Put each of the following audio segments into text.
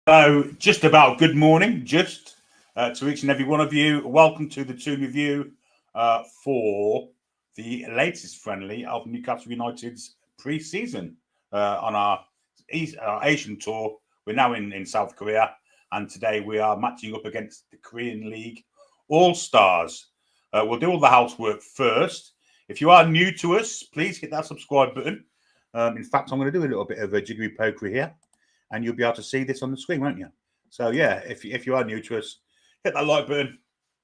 So, just about good morning, to each and every one of you. Welcome to the Toon review for the latest friendly of Newcastle United's pre-season on our Asian tour. We're now in South Korea, and today we are matching up against the Korean League All-Stars. We'll do all the housework first. If you are new to us, please hit that subscribe button. In fact, I'm going to do a little bit of a jiggery pokery here, and you'll be able to see this on the screen, won't you? So, yeah, if you are new to us, hit that like button,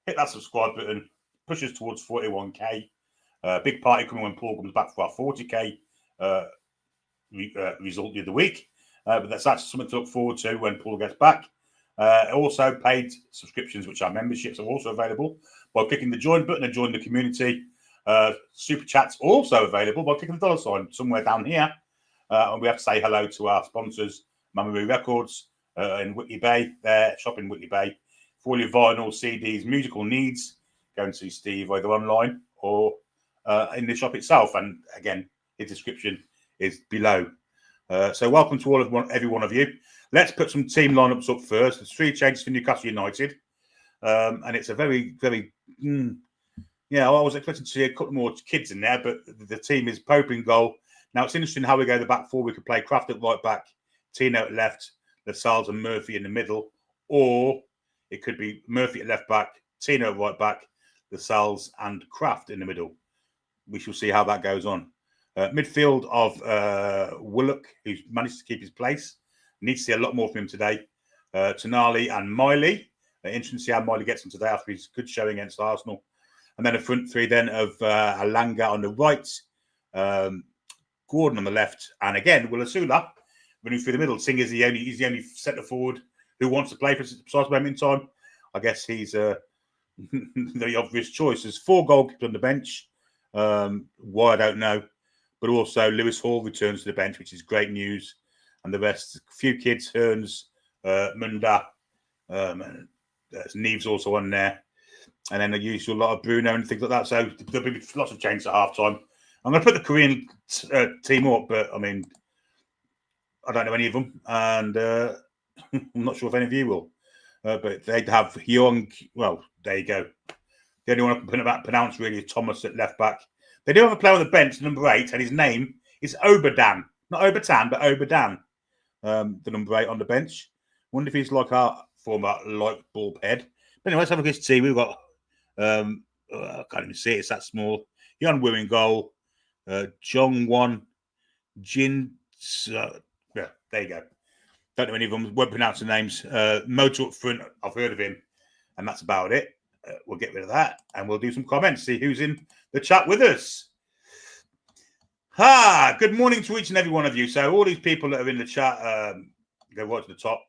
hit that subscribe button, push us towards 41k. Big party coming when Paul comes back for our 40k result the other week. But that's something to look forward to when Paul gets back. Also, paid subscriptions, which are memberships, are also available by clicking the join button and join the community. Super chats also available by clicking the dollar sign somewhere down here. And we have to say hello to our sponsors, Mamaroo Records in Whitley Bay, their shop in Whitley Bay. For all your vinyl, CDs, musical needs, go and see Steve either online or in the shop itself. And again, his description is below. So welcome to every one of you. Let's put some team lineups up first. There's 3 changes for Newcastle United. And it's a very, very... I was expecting to see a couple more kids in there, but the team is Pope in goal. Now, it's interesting how we go the back four. We could play Kraft at right back, Tino at left, Lascelles and Murphy in the middle. Or it could be Murphy at left back, Tino at right back, Lascelles and Kraft in the middle. We shall see how that goes on. Midfield of Willock, who's managed to keep his place. Need to see a lot more from him today. Tonali and Miley. Interesting to see how Miley gets on today after his good showing against Arsenal. And then a front three then of Alanga on the right, Gordon on the left, and again, Willasula running through the middle. Seeing as he's the only centre forward who wants to play for precise moment in time, I guess he's the obvious choice. There's 4 goalkeepers on the bench. Why, I don't know. But also Lewis Hall returns to the bench, which is great news. And the rest, a few kids, Hearns, Munda, Neves also on there. And then the usual lot of Bruno and things like that. So there'll be lots of changes at half time. I'm going to put the Korean team up, but I mean, I don't know any of them. And I'm not sure if any of you will. But they'd have Hyung. Well, there you go. The only one I can pronounce really is Thomas at left back. They do have a player on the bench, number 8, and his name is Oberdan. Not Obertan, but Oberdan. The number 8 on the bench. Wonder if he's like our former light bulb head. But anyway, let's have a look at his team. We've got, I can't even see it, it's that small. Yon Wu in goal. Jong-won Jin. Yeah, there you go. Don't know any of them. Won't pronounce the names. Motor up front, I've heard of him. And that's about it. We'll get rid of that. And we'll do some comments. See who's in the chat with us. Good morning to each and every one of you. So all these people that are in the chat, go right to the top.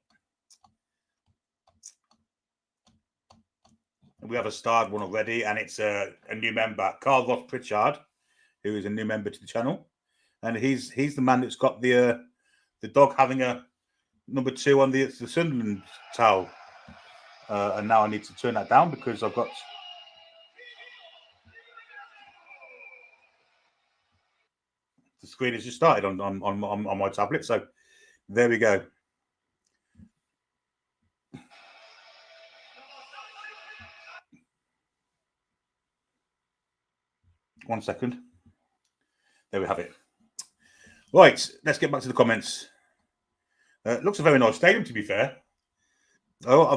We have a starred one already, and it's a new member, Carl Ross Pritchard, who is a new member to the channel. And he's the man that's got the dog having a number 2 on the Sunderland towel. And now I need to turn that down because I've got... The screen has just started on my tablet. So there we go. One second. There we have it. Right, let's get back to the comments. Looks a very nice stadium, to be fair. I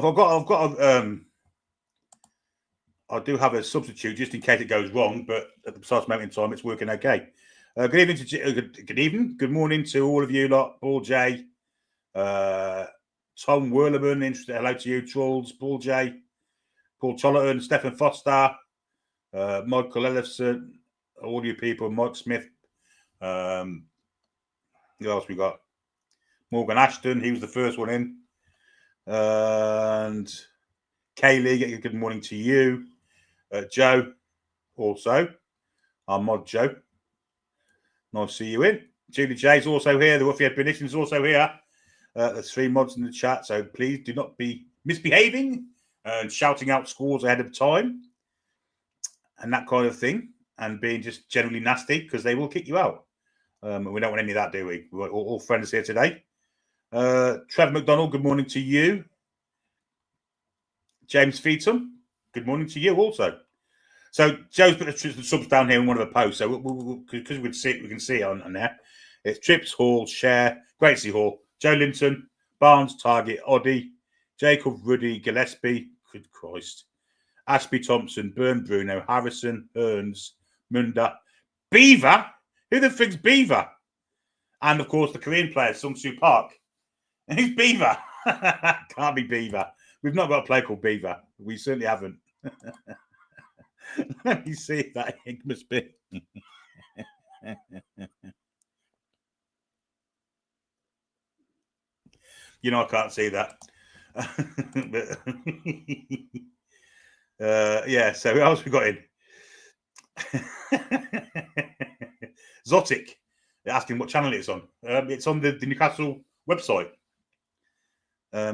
do have a substitute just in case it goes wrong, but at the precise moment in time, it's working okay. Good evening. Good morning to all of you lot. Paul J, Tom Werleman, interested. Hello to you, Trolls. Paul J, Paul Tollerton, Stephen Foster, Michael Ellison, all you people, Mike Smith. Who else we got? Morgan Ashton, he was the first one in. And Kaylee, good morning to you. Joe, also. Our mod Joe. Nice to see you in. Julie J's also here. The Ruffy Admonition is also here. There's 3 mods in the chat, so please do not be misbehaving and shouting out scores ahead of time and that kind of thing, and being just generally nasty because they will kick you out. We don't want any of that, do we? We're all friends here today. Trevor McDonald, good morning to you. James Feetham, good morning to you also. So Joe's put the subs down here in one of the posts. So because we can see it on there. It's Trips, Hall, Share, Gracie Hall, Joe Linton, Barnes, Target, Oddie, Jacob, Ruddy, Gillespie, good Christ, Ashby Thompson, Byrne, Bruno, Harrison, Hearns, Munda, Beaver. Who the frick's Beaver? And of course the Korean player Sung Soo Park. And who's Beaver? Can't be Beaver. We've not got a player called Beaver. We certainly haven't. Let me see if that it must be. You know, I can't see that. Yeah, so who else we got in? Zotic. They're asking what channel it's on. It's on the Newcastle website.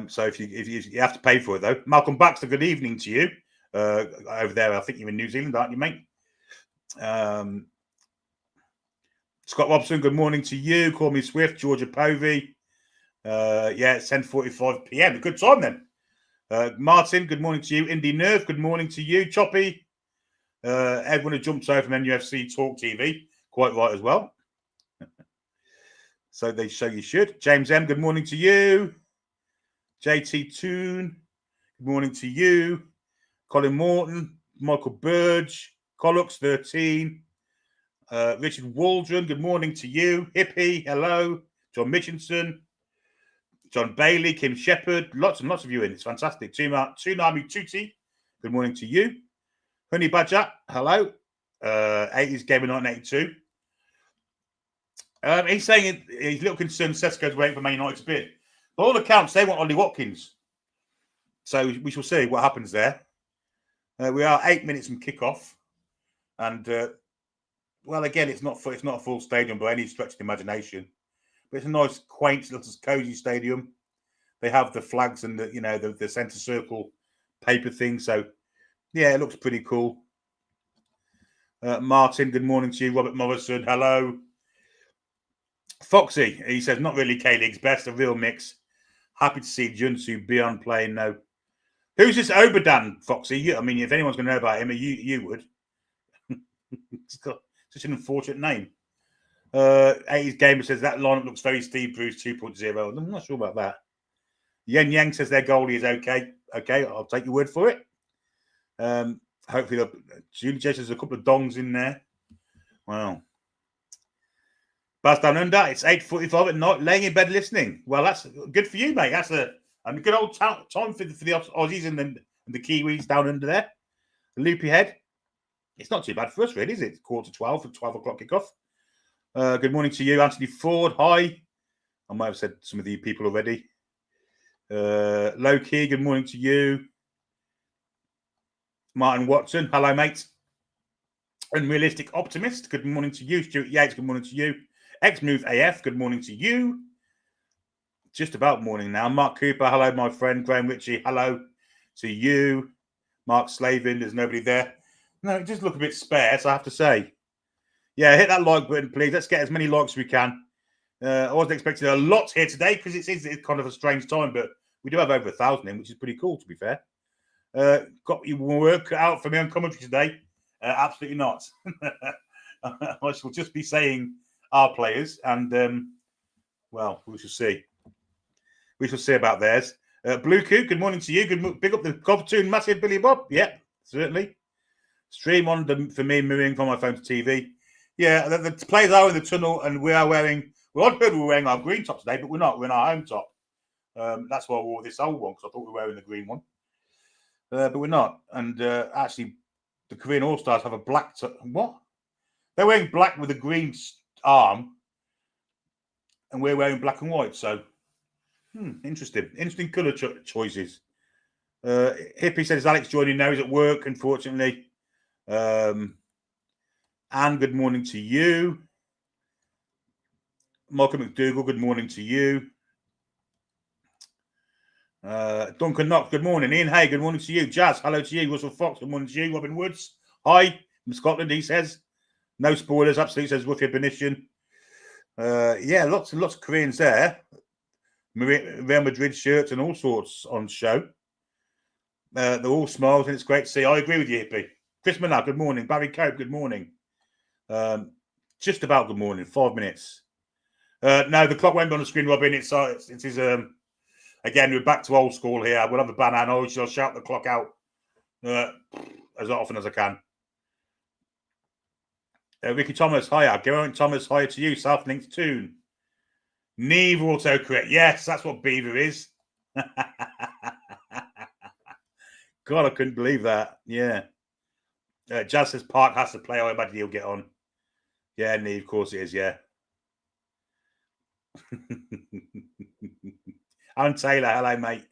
So if you have to pay for it though. Malcolm Baxter, good evening to you. Over there, I think you're in New Zealand, aren't you, mate? Scott Robson, good morning to you. Call me Swift, Georgia Povey. Yeah, it's 10:45 p.m. A good time then. Martin, good morning to you. Indy Nerve, good morning to you. Choppy. Everyone who jumps over from NUFC Talk TV, quite right as well. So they show you should. James M, good morning to you. JT Toon, good morning to you. Colin Morton, Michael Burge, Collux 13, Richard Waldron, good morning to you. Hippie, hello. John Mitchinson, John Bailey, Kim Shepherd, lots and lots of you in. It's fantastic. Toon Army Tutti, good morning to you. Honey Badger, hello. 80s Gamer 1982. He's saying he's a little concerned Sesko's waiting for Man United to bid. By all accounts, they want Ollie Watkins. So we shall see what happens there. We are 8 minutes from kickoff. And, well, again, it's not a full stadium by any stretch of the imagination. But it's a nice, quaint, little cosy stadium. They have the flags and the centre circle paper thing. So, yeah, it looks pretty cool. Martin, good morning to you. Robert Morrison, hello. Foxy, he says, not really K-League's best, a real mix. Happy to see Junsu Beyond playing now. Who's this Obadan, Foxy? I mean, if anyone's going to know about him, you would. It's got such an unfortunate name. 80s Gamer says that lineup looks very Steve Bruce 2.0. I'm not sure about that. Yen Yang says their goalie is okay. Okay, I'll take your word for it. Hopefully, Julie J says a couple of dongs in there. Wow. Baz Down Under, it's 8:45 at night, laying in bed listening. Well, that's good for you, mate. That's a good old time for the Aussies and the Kiwis down under there. The loopy head. It's not too bad for us, really, is it? 11:45 for 12 o'clock kickoff. Good morning to you, Anthony Ford. Hi. I might have said some of the people already. Low key, good morning to you. Martin Watson, hello, mate. Unrealistic Optimist, good morning to you. Stuart Yates, good morning to you. X-Move AF, good morning to you. Just about morning now. Mark Cooper, hello, my friend. Graham Ritchie, hello to you. Mark Slavin, there's nobody there. No, it does look a bit sparse, I have to say. Yeah, hit that like button, please. Let's get as many likes as we can. I wasn't expecting a lot here today because it's kind of a strange time, but we do have over 1,000 in, which is pretty cool, to be fair. Got your work out for me on commentary today? Absolutely not. I shall just be saying our players, and well, we shall see. We shall see about theirs. Blue Coot, good morning to you. Big up the Cobtoon, massive Billy Bob. Yep, certainly. Stream on for me, mirroring from my phone to TV. Yeah, the players are in the tunnel, and we are wearing. Well, I heard we were wearing our green top today, but we're not. We're in our home top. That's why I wore this old one, because I thought we were wearing the green one. But we're not. And actually, the Korean All-Stars have a black top. What? They're wearing black with a green arm, and we're wearing black and white. So, interesting. Interesting colour choices. Hippie says Alex joining now. He's at work, unfortunately. Anne, good morning to you. Malcolm McDougall, good morning to you. Duncan Knox, good morning. Ian Hay, good morning to you. Jazz, hello to you. Russell Fox, good morning to you. Robin Woods, hi. From Scotland, he says. No spoilers, absolutely, says Ruffy Benition. Yeah, lots and lots of Koreans there. Real Madrid shirts and all sorts on show. They're all smiles, and it's great to see. I agree with you, Hippie. Chris Miller, good morning. Barry Cope, good morning. Just about good morning. 5 minutes. No, the clock won't be on the screen, Robin. It is again, we're back to old school here. We'll have a banner, and I'll shout the clock out as often as I can. Ricky Thomas, hiya. Geraint Thomas, hiya to you. South Links Toon. Neve autocorrect. Yes, that's what Beaver is. God, I couldn't believe that. Yeah. Jazz says Park has to play. I imagine he'll get on. Yeah, Neve, of course it is, yeah. Alan Taylor, hello, mate.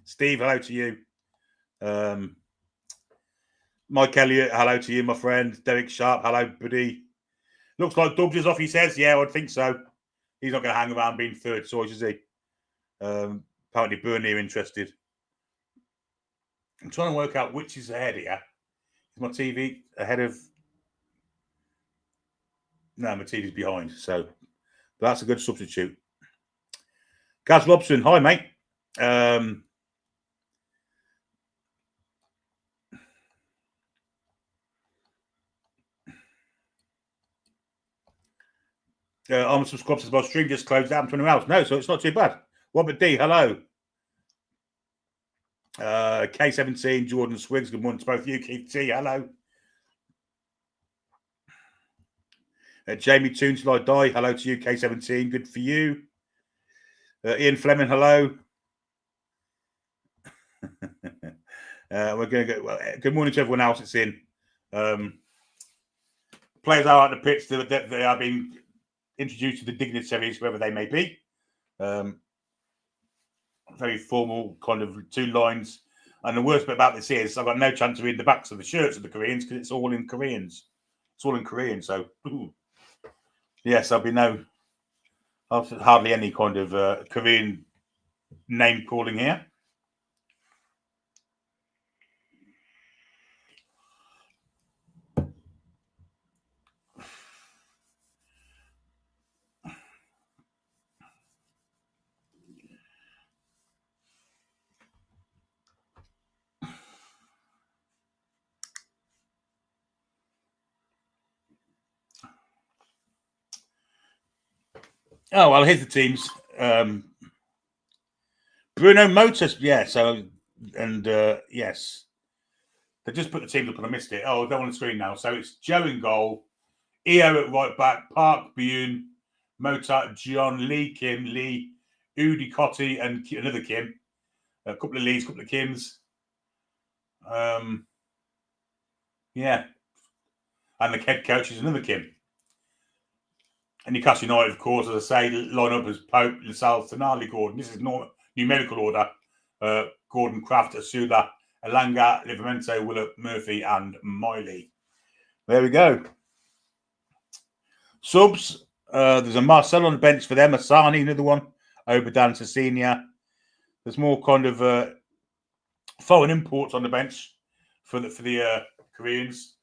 Steve, hello to you. Mike Elliott, hello to you, my friend. Derek Sharp, hello, buddy. Looks like Dubs is off, he says. Yeah, I'd think so. He's not going to hang around being third choice, is he? Apparently, Burnley are interested. I'm trying to work out which is ahead here. Is my TV ahead of... No, my TV's behind, so... But that's a good substitute. Gaz Robson, hi, mate. I'm subscribed to my stream just closed down 20 hours. No, so it's not too bad. Robert D, hello. K17, Jordan Swiggs, good morning to both of you. Keith T, hello. Jamie Toon, till I die, hello to you. K17, good for you. Ian Fleming, hello. We're going to go. Well, good morning to everyone else that's in. Players are at the pitch. They are being introduced to the dignitaries, whoever they may be. Very formal, kind of 2 lines. And the worst bit about this is I've got no chance to read the backs of the shirts of the Koreans because it's all in Koreans. It's all in Korean. So, yes, there'll be hardly any kind of Korean name calling here. Oh, well, here's the teams. Bruno Motors, yeah, so, and yes. They just put the teams up and I missed it. Oh, they're on the screen now. So it's Joe in goal, Eo at right back, Park Byun, Motat, John, Lee Kim, Lee, Udi Cotti, and another Kim. A couple of Lees, a couple of Kims. Yeah. And the head coach is another Kim. And Newcastle United, of course, as I say, line up as Pope, LaSalle, Tonali, Gordon. This is numerical order. Gordon, Kraft, Asula, Elanga, Livramento, Willett, Murphy, and Miley. There we go. Subs. There's a Marcel on the bench for them. Asani, another one. Obadan, Cecilia. There's more kind of foreign imports on the bench for the Koreans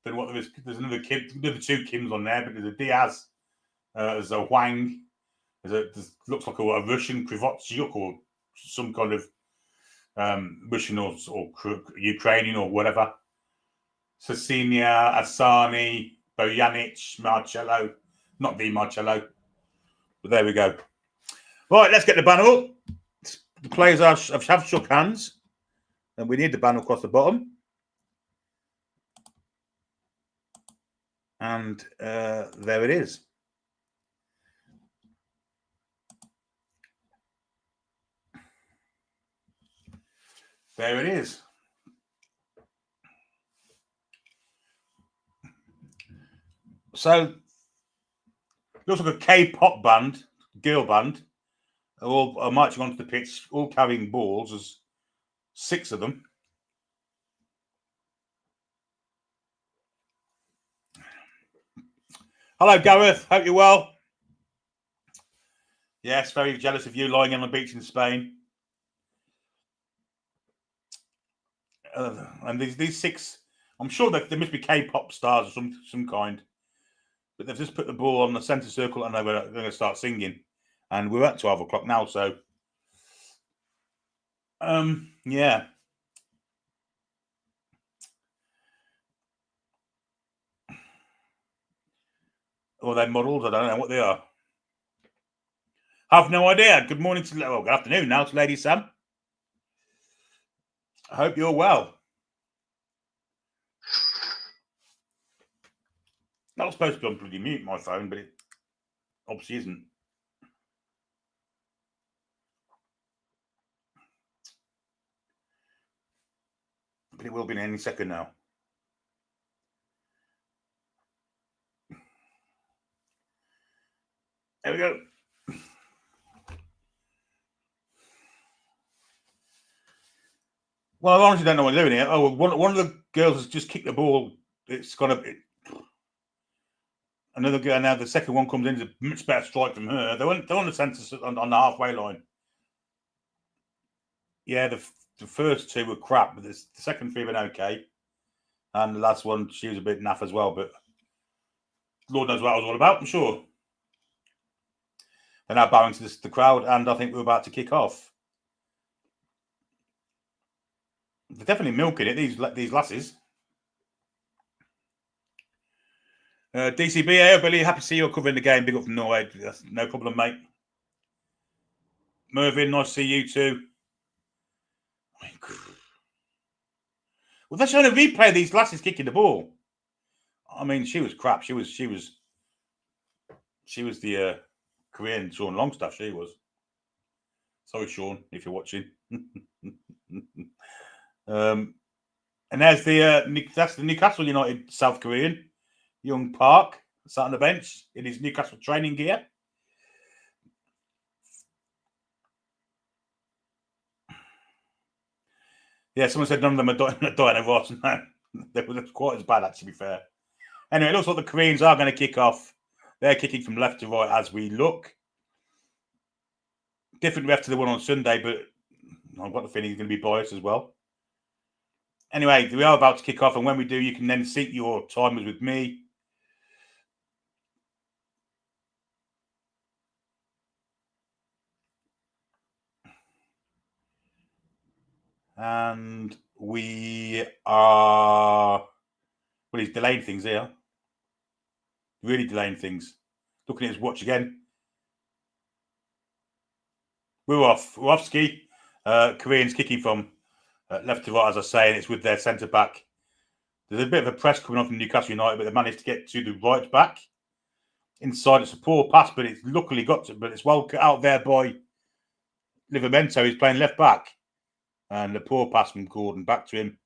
than what there is. There's another 2 Kims on there, but there's a Diaz. There's a Wang. Looks like a Russian Krivotsyuk or some kind of Russian or Ukrainian or whatever. Cecilia, Asani, Bojanic, Marcello. Not the Marcello. But there we go. Right, let's get the banner up. The players have shook hands. And we need the banner across the bottom. And there it is. There it is. So, looks like a K-pop band, girl band, all marching onto the pitch, all carrying balls. There's 6 of them. Hello, Gareth. Hope you're well. Yes, very jealous of you lying on the beach in Spain. And these 6, I'm sure that there must be K-pop stars of some kind. But they've just put the ball on the centre circle and they're going to start singing. And we're at 12 o'clock now, so Yeah. Or they're models. I don't know what they are. Have no idea. Good morning to, well, good afternoon now to Lady Sam. I hope you're well. Not supposed to be on bloody mute, my phone, but it obviously isn't. But it will be in any second now. There we go. Well, I honestly don't know what they're doing here. Oh, one of the girls has just kicked the ball. It's got another girl. Now the second one comes in. It's a much better strike from her. They're on the centre on the halfway line. Yeah, the first two were crap, but the second three were okay. And the last one, she was a bit naff as well. But Lord knows what I was all about, I'm sure. They're now bowing to the crowd, and I think we're about to kick off. They're definitely milking it, these lasses. DCB, hey, Billy, happy to see you covering the game. Big up from Norway. That's no problem, mate. Mervyn, nice to see you too. Well, they're showing a replay of these lasses kicking the ball. I mean, she was crap. She was the Korean Sean Longstaff. She was. Sorry, Sean, if you're watching. And there's that's the Newcastle United South Korean, Young Park, sat on the bench in his Newcastle training gear. Yeah, someone said none of them are dying of Ross. No, they were quite as bad, actually, to be fair. Anyway, it looks like the Koreans are going to kick off. They're kicking from left to right as we look. Different ref to the one on Sunday, but I've got the feeling he's going to be biased as well. Anyway, we are about to kick off, and when we do, you can then sync your timers with me. And we are... Well, he's delaying things here. Really delaying things. Looking at his watch again. We're off. We're off ski. Koreans kicking from left to right, as I say, and it's with their centre back. There's a bit of a press coming on from Newcastle United, but they managed to get to the right back. Inside, it's a poor pass, but it's luckily got to. But it's well cut out there by Livramento. He's playing left back, and the poor pass from Gordon back to him.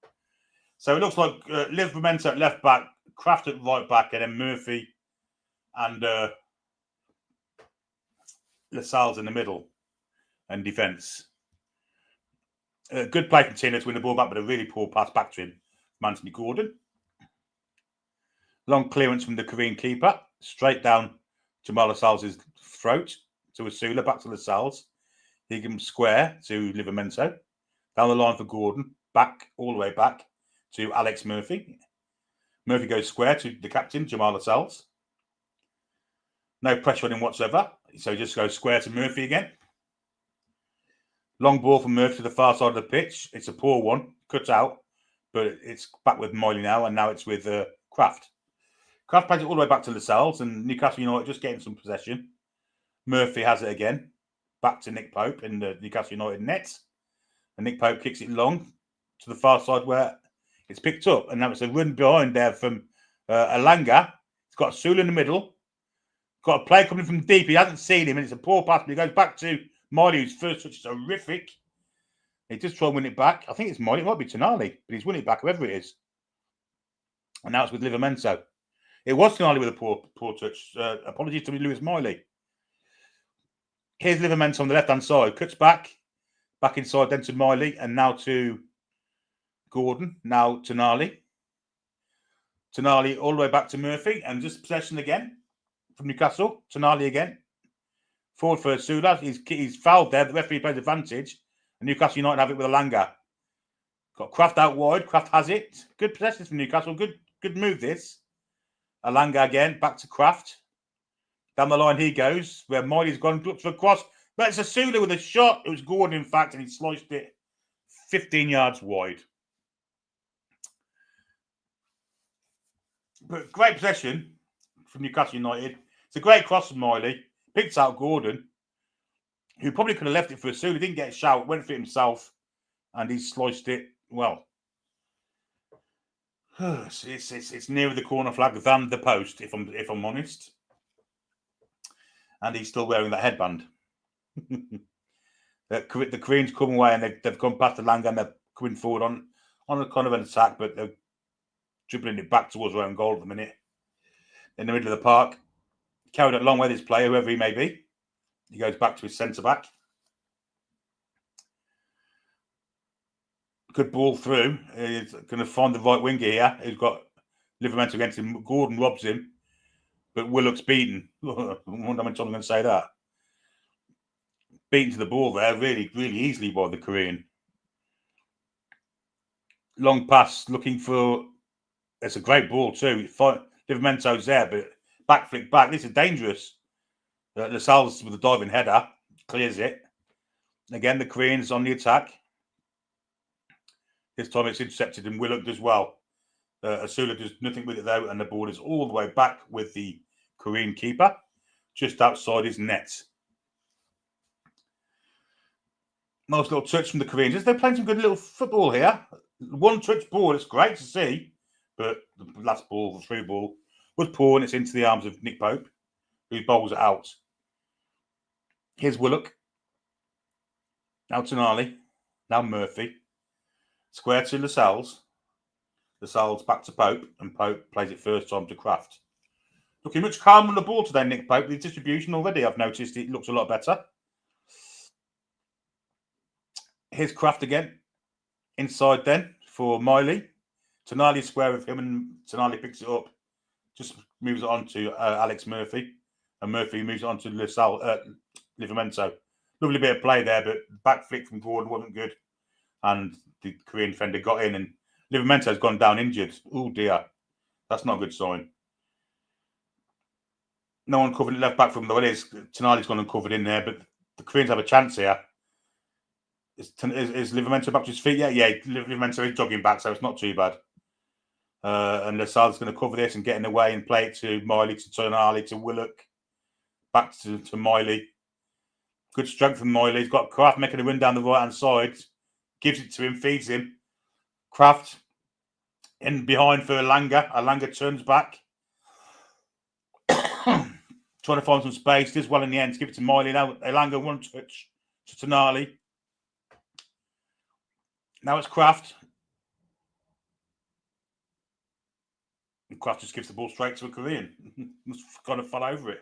So it looks like Livramento at left back, Kraft at right back, and then Murphy and Lascelles in the middle and defence. Good play from Tina to win the ball back, but a really poor pass back to him, Anthony Gordon. Long clearance from the Korean keeper, straight down Jamal Lascelles' throat to Asula, back to Lascelles. He gives him square to Livramento. Down the line for Gordon, back, all the way back to Alex Murphy. Murphy goes square to the captain, Jamal Lascelles. No pressure on him whatsoever. So he just goes square to Murphy again. Long ball from Murphy to the far side of the pitch. It's a poor one, cut out, but it's back with Miley now, and now it's with Kraft. Kraft plays it all the way back to Lascelles, and Newcastle United just getting some possession. Murphy has it again, back to Nick Pope in the Newcastle United net. And Nick Pope kicks it long to the far side where it's picked up, and now it's a run behind there from Alanga. It's got Sula in the middle. Got a play coming from deep. He hasn't seen him, and it's a poor pass, but he goes back to Miley, whose first touch is horrific. He just try and win it back. I think it's Miley. It might be Tonali, but he's winning it back, whoever it is. And now it's with Livramento. It was Tonali with a poor touch. Apologies to Lewis Miley. Here's Livramento on the left-hand side. Cuts back inside, then to Miley, and now to Gordon. Now Tonali. Tonali all the way back to Murphy, and just possession again from Newcastle. Tonali again. Forward for Sula. He's fouled there. The referee plays advantage. And Newcastle United have it with Alanga. Got Kraft out wide. Kraft has it. Good possession from Newcastle. Good move this. Alanga again. Back to Kraft. Down the line he goes. Where Miley's gone. Looks for a cross. But it's a Sula with a shot. It was Gordon, in fact, and he sliced it 15 yards wide. But great possession from Newcastle United. It's a great cross from Miley. Picked out Gordon, who probably could have left it for Asula. He didn't get a shout, went for it himself, and he sliced it well. It's nearer the corner flag than the post, if I'm honest. And he's still wearing that headband. The Koreans come away and they've gone past the Langa and they're coming forward on a kind of an attack, but they're dribbling it back towards their own goal at the minute. In the middle of the park, carried it along with his player, whoever he may be. He goes back to his centre back. Good ball through. He's going to find the right winger here. He's got Livermore against him. Gordon robs him, but Willock's beaten. I wonder how much I'm going to say that. Beaten to the ball there, really, really easily by the Korean. Long pass, looking for. It's a great ball too. Livermento's there, but back flick back. This is dangerous. Lascelles with a diving header clears it. Again, the Koreans on the attack. This time it's intercepted and Willock does well. Asula does nothing with it though, and the ball is all the way back with the Korean keeper, just outside his net. Nice little touch from the Koreans. They're playing some good little football here. One touch ball, it's great to see, but the last ball, the through ball, was poor and it's into the arms of Nick Pope, who bowls it out. Here's Willock. Now Toon Army. Now Murphy. Square to Lascelles. Lascelles back to Pope, and Pope plays it first time to Kraft. Looking much calmer on the ball today, Nick Pope. The distribution already, I've noticed it looks a lot better. Here's Kraft again. Inside then for Miley. Toon Army square with him, and Toon Army picks it up. Just moves it on to Alex Murphy. And Murphy moves it on to Livermento. Lovely bit of play there, but back flick from Gordon wasn't good. And the Korean defender got in, and Livermento's gone down injured. Oh dear. That's not a good sign. No one covered left back from the way it is. Toon Army's gone and covered in there, but the Koreans have a chance here. Is Livermento back to his feet? Yeah, Livermento is jogging back, so it's not too bad. And Lascelles is going to cover this and get in the way and play it to Miley, to Toon Army, to Willock. Back to Miley. Good strength from Miley. He's got Kraft making a run down the right-hand side. Gives it to him, feeds him. Kraft in behind for Alanga. Alanga turns back. Trying to find some space. Does well in the end. Give it to Miley. Now Alanga one touch to Toon Army. Now it's Kraft. And Kraft just gives the ball straight to a Korean. Just kind of fell over it.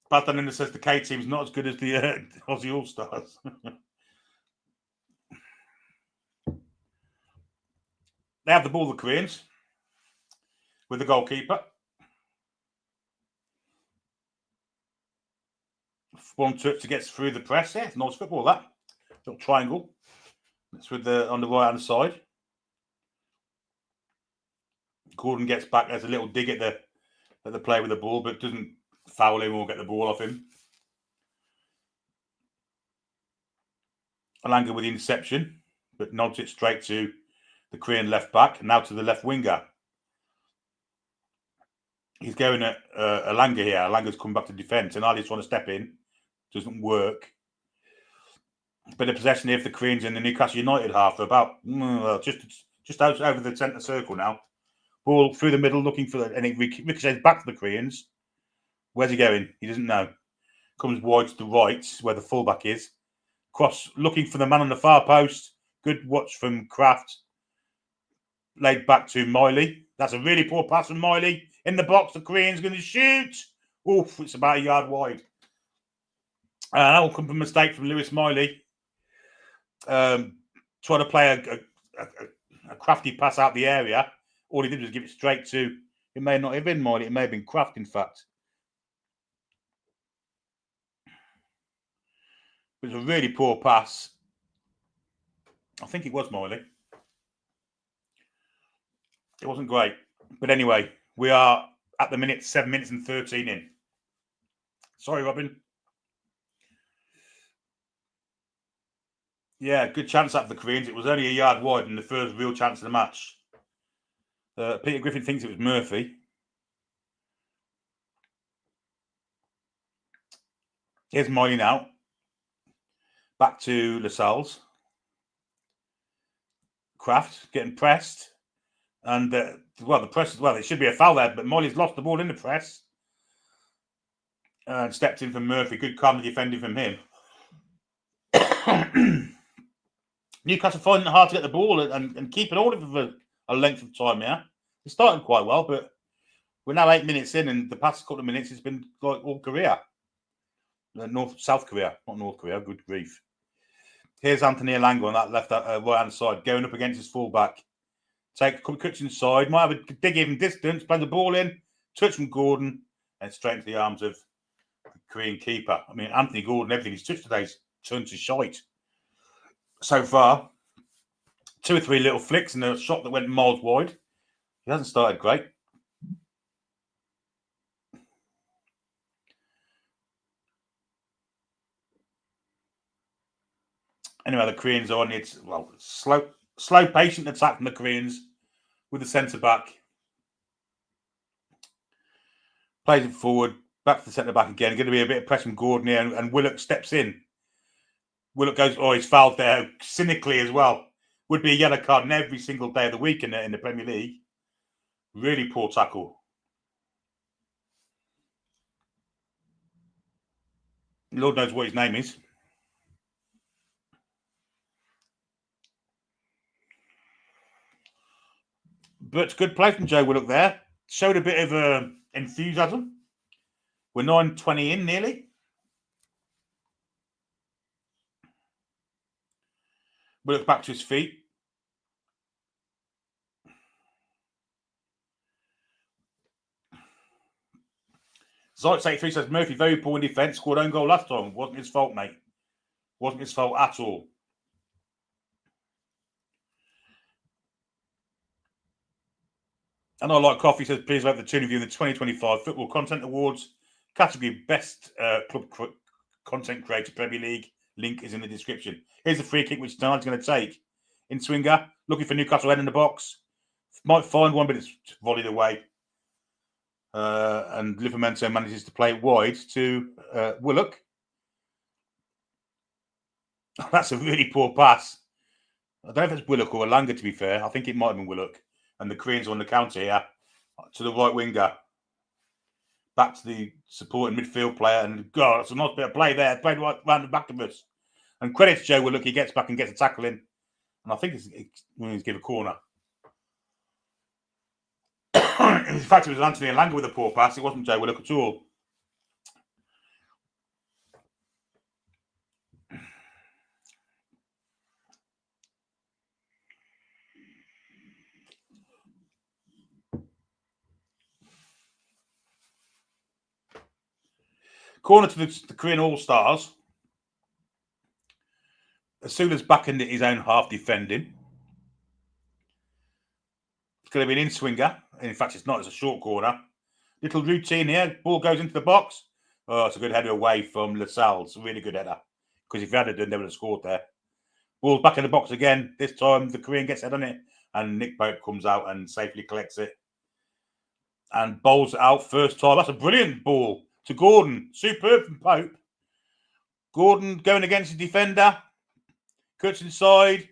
But then says the K team's not as good as the Aussie All-Stars. They have the ball, the Koreans, with the goalkeeper. One touch to get through the press. Yeah, it's nice football, that. Little triangle. It's with on the right-hand side. Gordon gets back. There's a little dig at the player with the ball, but doesn't foul him or get the ball off him. Alanga with the interception, but nods it straight to the Korean left back. Now to the left winger. He's going at Alanga here. Alanga's come back to defend. And Ali's trying to step in. Doesn't work. But the possession here of the Koreans in the Newcastle United half are about just out over the centre circle now. Ball through the middle, looking for and it ricochets back to the Koreans. Where's he going? He doesn't know. Comes wide to the right, where the fullback is. Cross, looking for the man on the far post. Good watch from Kraft. Laid back to Miley. That's a really poor pass from Miley. In the box, the Korean's going to shoot. Oof, it's about a yard wide. That will come from a mistake from Lewis Miley. Trying to play a crafty pass out the area. All he did was give it straight to, it may not have been Miley, it may have been Kraft, in fact. It was a really poor pass. I think it was Miley. It wasn't great. But anyway, we are at the minute 7 minutes and 13 in. Sorry, Robin. Yeah, good chance up for the Koreans. It was only a yard wide in the first real chance of the match. Peter Griffin thinks it was Murphy. Here's Miley now. Back to Lascelles. Kraft getting pressed. And, the press as well. It should be a foul there, but Molly's lost the ball in the press. And stepped in from Murphy. Good calmly defending from him. Newcastle finding it hard to get the ball and keeping all of it for a length of time here. It's starting quite well, but we're now 8 minutes in, and the past couple of minutes it's been like all Korea. South Korea, not North Korea. Good grief. Here's Anthony Elango on that left right-hand side, going up against his fullback. Take a couple cuts inside, might have a dig even distance, play the ball in, touch from Gordon, and straight into the arms of the Korean keeper. I mean, Anthony Gordon, everything he's touched today's turned to shite. So far, 2 or 3 little flicks and a shot that went miles wide. He hasn't started great. Anyway, the Koreans are on it. Well, slow, patient attack from the Koreans with the centre back. Plays it forward, back to the centre back again. Going to be a bit of press from Gordon here, and Willock steps in. Willock goes, he's fouled there cynically as well. Would be a yellow card in every single day of the week in the Premier League. Really poor tackle. Lord knows what his name is. But good play from Joe Willock there. Showed a bit of enthusiasm. We're 9:20 in nearly. Willock back to his feet. Zeitz83 says Murphy very poor in defence, scored own goal last time. Wasn't his fault, mate. Wasn't his fault at all. And I like Coffee says, please vote for the Toon Review in the 2025 Football Content Awards category Best Club Content Creator Premier League. Link is in the description. Here's the free kick which Donald's going to take. In swinger, looking for Newcastle head in the box. Might find one, but it's volleyed away. And Livramento manages to play it wide to Willock. That's a really poor pass. I don't know if it's Willock or Alanga, to be fair. I think it might have been Willock. And the Koreans are on the counter here to the right winger. Back to the supporting midfield player. And God, that's a nice bit of play there. Played right round the back of us. And credit to Joe Willock. He gets back and gets a tackle in. And I think he's going to give a corner. In fact, it was Anthony Elanga with a poor pass. It wasn't Joe Willock at all. Corner to the Korean All-Stars. Asula's back into his own half defending. It's going to be an in-swinger. In fact, it's not. It's a short corner. Little routine here. Ball goes into the box. Oh, it's a good header away from Lascelles. Really good header. Because if he had it done, they would have scored there. Ball's back in the box again. This time, the Korean gets head on it. And Nick Pope comes out and safely collects it. And bowls it out first time. That's a brilliant ball to Gordon. Superb from Pope. Gordon going against the defender. Cuts inside.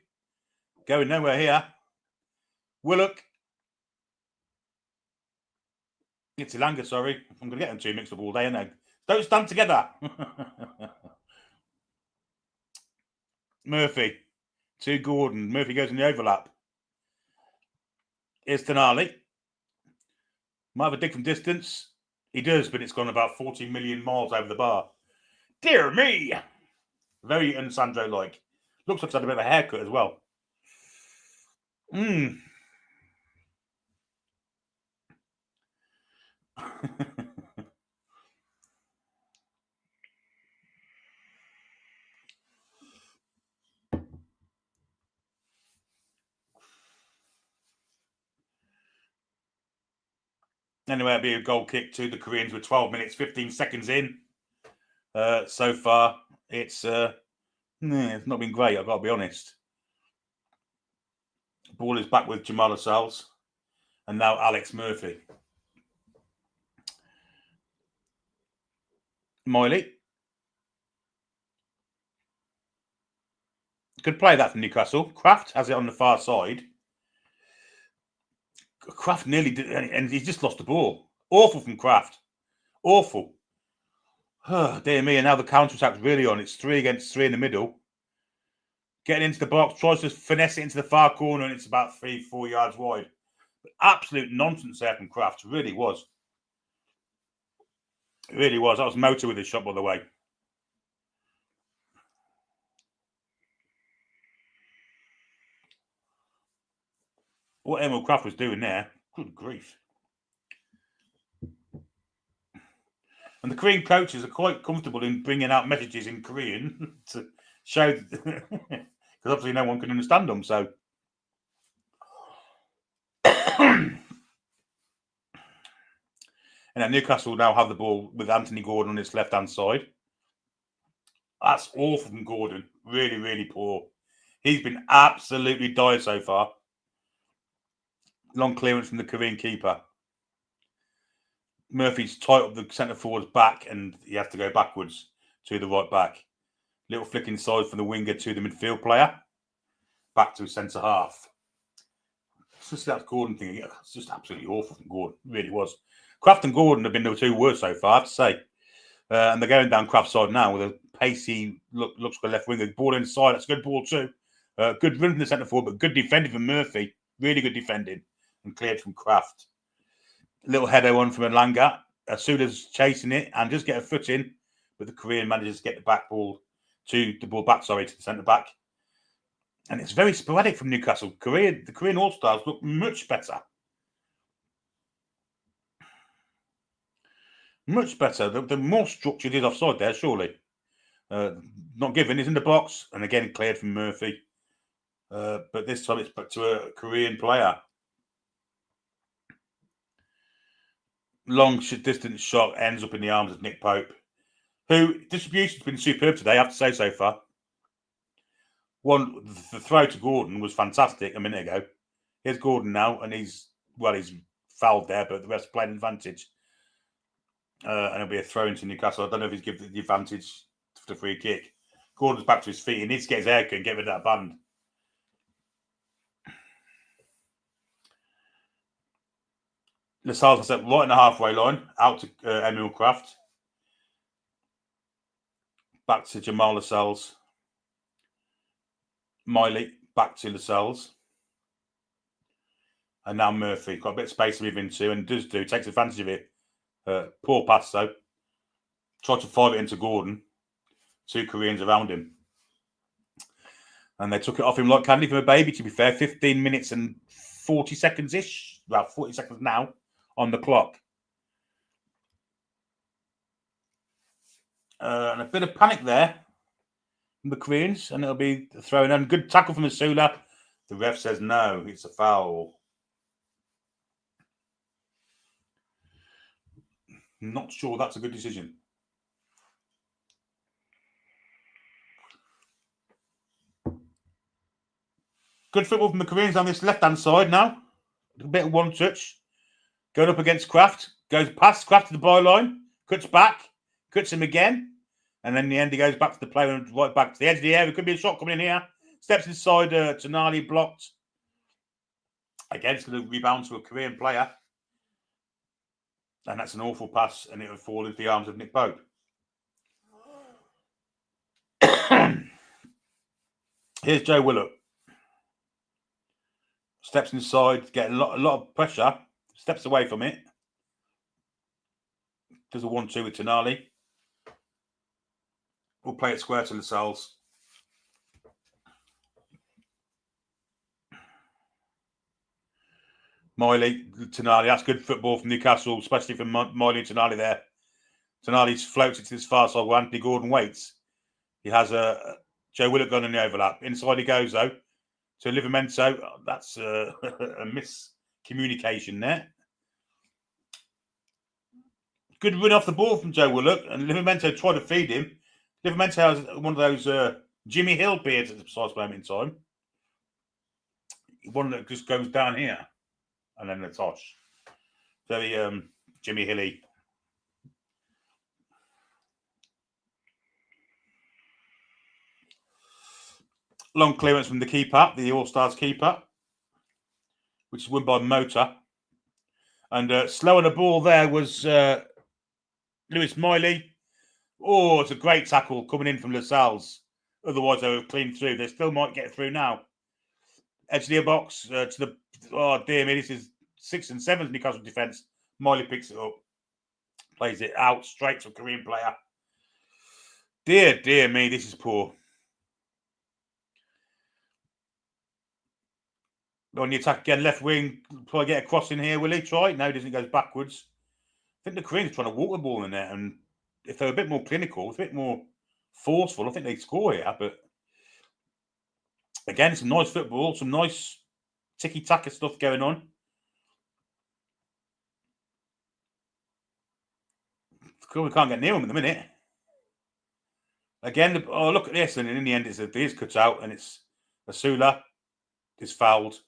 Going nowhere here. Willock. It's Elanga, sorry. I'm going to get them two mixed up all day, aren't I? Don't stand together. Murphy to Gordon. Murphy goes in the overlap. Here's Tonali. Might have a dig from distance. He does, but it's gone about 40 million miles over the bar. Dear me. Very Unsandro-like. Looks like he's had a bit of a haircut as well. Anyway, it'll be a goal kick to the Koreans with 12 minutes, 15 seconds in. So far, it's it's not been great, I've got to be honest. Ball is back with Jamal Lascelles. And now Alex Murphy. Miley. Good play that from Newcastle. Kraft has it on the far side. Kraft nearly did, and he's just lost the ball. Awful from Kraft. Awful. Oh, dear me, and now the counter-attack's really on. It's 3 against 3 in the middle. Getting into the box, tries to finesse it into the far corner, and it's about 3-4 yards wide. But absolute nonsense there from Kraft. Really was. It really was. That was Motor with his shot, by the way. What Emil Kraft was doing there, good grief. And the Korean coaches are quite comfortable in bringing out messages in Korean to show, because obviously no one can understand them. So, and Newcastle now have the ball with Anthony Gordon on his left-hand side. That's awful from Gordon. Really, really poor. He's been absolutely dire so far. Long clearance from the Korean keeper. Murphy's tight up the centre forward's back, and he has to go backwards to the right back. Little flick inside from the winger to the midfield player. Back to centre half. It's just that Gordon thing. It's just absolutely awful from Gordon. It really was. Kraft and Gordon have been the 2 worst so far, I have to say. And they're going down Kraft's side now with a pacey looks for the left winger. Ball inside. That's a good ball too. Good run from the centre forward, but good defending from Murphy. Really good defending. And cleared from Kraft. Little header on from Elanga. Asuda's chasing it and just get a foot in, but the Korean manages to get the ball to the centre back. And it's very sporadic from Newcastle. The Korean All-Stars look much better. Much better. The more structured is offside there, surely. Not given, he's in the box, and again cleared from Murphy. But this time it's back to a Korean player. Long distance shot ends up in the arms of Nick Pope, who distribution's been superb today, I have to say so far. The throw to Gordon was fantastic a minute ago. Here's Gordon now, and he's fouled there, but the rest playing advantage. And it'll be a throw into Newcastle. I don't know if he's given the advantage for the free kick. Gordon's back to his feet. He needs to get his haircut and get rid of that band. Lascelles set right in the halfway line, out to Emil Kraft. Back to Jamal Lascelles. Miley, back to Lascelles. And now Murphy. Got a bit of space to move into, and takes advantage of it. Poor pass, though. Tried to fire it into Gordon. 2 Koreans around him. And they took it off him like candy from a baby, to be fair. 15 minutes and 40 seconds-ish. About 40 seconds now on the clock. And a bit of panic there from the Koreans, and it'll be thrown in. Good tackle from Asula. The ref says no, it's a foul. Not sure that's a good decision. Good football from the Koreans on this left-hand side now. A bit of one touch. Going up against Kraft. Goes past Kraft to the byline. Cuts back. Cuts him again. And then in the end, he goes back to the player and right back to the edge of the area. There could be a shot coming in here. Steps inside. Toon Army blocked. Again, it's going to rebound to a Korean player. And that's an awful pass. And it will fall into the arms of Nick Pope. Here's Joe Willock. Steps inside, get a lot of pressure. Steps away from it. Does a 1-2 with Toon Army. We'll play it square to Lascelles. Miley, Toon Army. That's good football from Newcastle, especially from Miley and Toon Army there. Toon Army floats it to this far side where Anthony Gordon waits. He has a Joe Willock gone in the overlap. Inside he goes, though. To Livramento. That's a miscommunication there. Good run off the ball from Joe Willock, and Livramento tried to feed him. Livramento has one of those Jimmy Hill beard at the precise moment in time. One that just goes down here, and then the tosh. Very Jimmy Hilly. Long clearance from the keeper, the All-Stars keeper, which is won by Motor. And slow on the ball there was Lewis Miley. Oh, it's a great tackle coming in from Lascelles. Otherwise, they would have cleaned through. They still might get through now. Edge of the box to the... Oh, dear me, this is 6 and 7 Newcastle defence. Miley picks it up. Plays it out straight to a Korean player. Dear me, this is poor. On the attack again, left wing. Probably get a cross in here, will he try? No, he doesn't. Goes backwards. I think the Koreans are trying to walk the ball in there, and if they're a bit more clinical, a bit more forceful, I think they'd score here. But again, some nice football, some nice ticky-taka stuff going on. We can't get near them at the minute. Again, look at this, and in the end, it is cut out, and it's Asula is fouled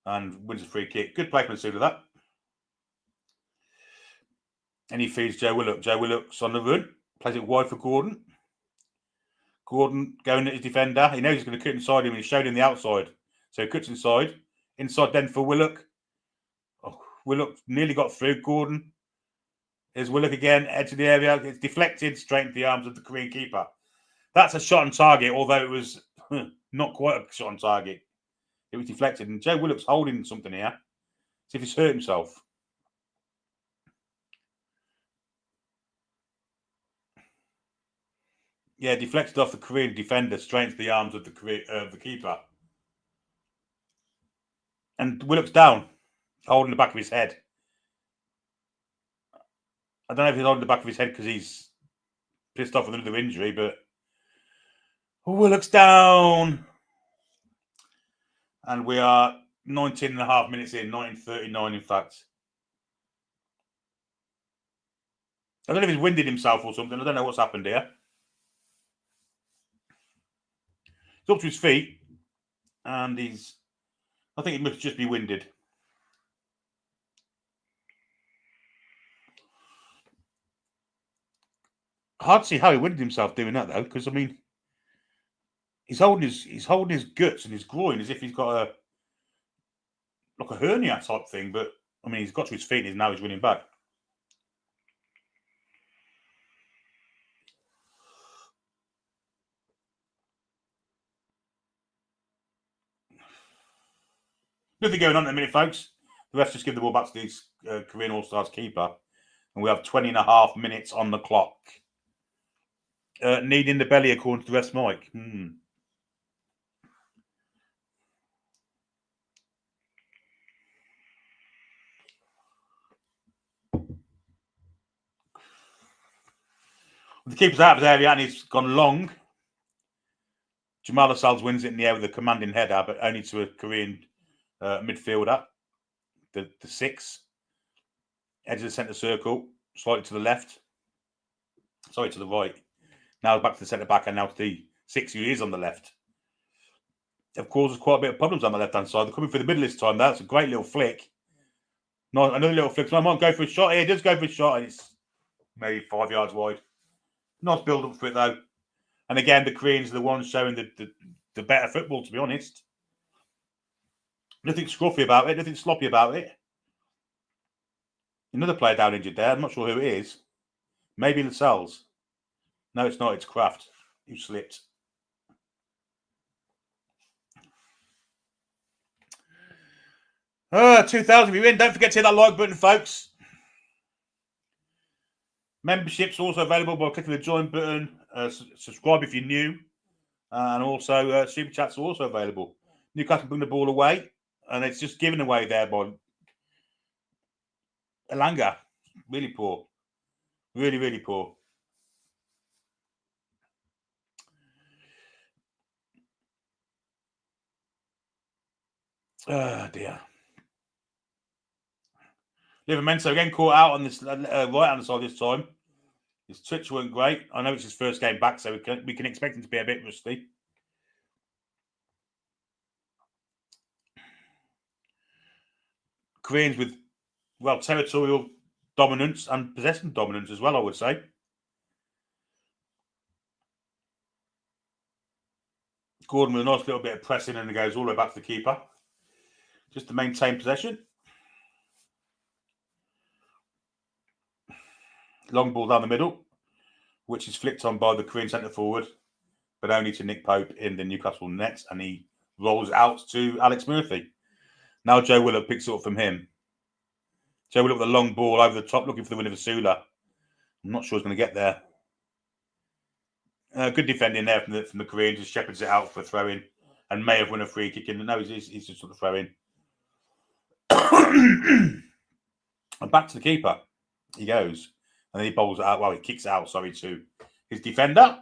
and wins a free kick. Good play from Asula, that. And he feeds Joe Willock. Joe Willock's on the run, plays it wide for Gordon. Gordon going at his defender. He knows he's going to cut inside him, and he showed him the outside. So he cuts inside. Inside then for Willock. Oh, Willock nearly got through. Gordon. Here's Willock again, edge of the area. It's deflected straight into the arms of the Korean keeper. That's a shot on target, although it was not quite a shot on target. It was deflected. And Joe Willock's holding something here. See if he's hurt himself. Yeah, deflected off the Korean defender straight into the arms of the keeper. And Willock's down, holding the back of his head. I don't know if he's holding the back of his head because he's pissed off with another injury, but Willock's down. And we are 19 and a half minutes in, 19:39 in fact. I don't know if he's winded himself or something. I don't know what's happened here. He's up to his feet, and I think he must just be winded. Hard to see how he winded himself doing that though, because I mean, he's holding his guts and his groin as if he's got a hernia type thing. But I mean, he's got to his feet and now he's running back. Nothing going on in a minute, folks. The refs just give the ball back to the Korean All-Stars keeper, and we have 20 and a half minutes on the clock. Need in the belly, according to the refs, Mike. The keeper's out of his area and he's gone long. Jamal Lascelles wins it in the air with a commanding header, but only to a Korean midfielder, the 6. Edge of the centre circle, slightly to the left. Sorry, to the right. Now back to the centre back and now to the 6 who is on the left. Of course, there's quite a bit of problems on the left-hand side. They're coming for the middle this time. That's a great little flick. No, another little flick. So I might go for a shot here. He does go for a shot, and it's maybe 5 yards wide. Nice build-up for it, though. And again, the Koreans are the ones showing the better football, to be honest. Nothing scruffy about it. Nothing sloppy about it. Another player down injured there. I'm not sure who it is. Maybe Lascelles. No, it's not. It's Kraft who slipped. Ah, 2,000 if you're in. Don't forget to hit that like button, folks. Membership's also available by clicking the join button. Subscribe if you're new. And also, Super Chats are also available. Newcastle bring the ball away. And it's just given away there by Elanga. Really poor. Really, really poor. Oh, dear. Livramento again caught out on this right-hand side this time. His touch weren't great. I know it's his first game back, so we can expect him to be a bit rusty. Koreans with, well, territorial dominance and possession dominance as well, I would say. Gordon with a nice little bit of pressing, and it goes all the way back to the keeper. Just to maintain possession. Long ball down the middle, which is flicked on by the Korean centre forward, but only to Nick Pope in the Newcastle net, and he rolls out to Alex Murphy. Now Joe Willock picks it up from him. Joe Willock with a long ball over the top, looking for the win of Asula. I'm not sure he's going to get there. Good defending there from the Korean, just shepherds it out for a throw-in, and may have won a free kick. And no, he's just sort of throw-in. And back to the keeper. He goes. And then he bowls it out. Well, he kicks it out, sorry, to his defender.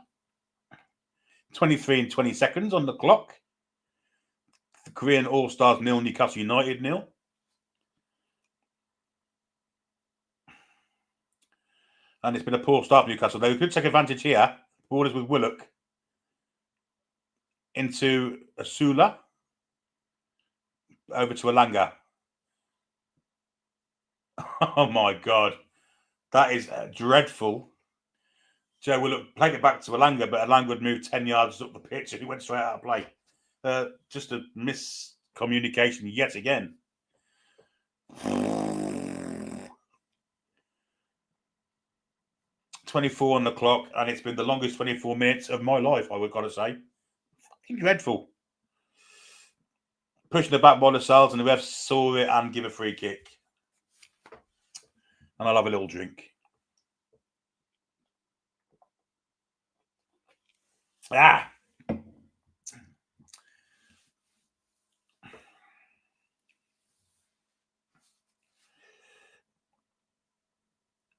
23 and 20 seconds on the clock. The Korean All-Stars 0, Newcastle United 0. And it's been a poor start for Newcastle. They could take advantage here. Borders with Willock into Asula. Over to Alanga. Oh, my God. That is dreadful. Joe Willock played it back to Alanga, but Alanga would move 10 yards up the pitch and he went straight out of play. Just a miscommunication yet again. 24 on the clock, and it's been the longest 24 minutes of my life, I would gotta say. Fucking dreadful. Pushing the back by the Lascelles, and the refs saw it and give a free kick. And I'll have a little drink. Ah!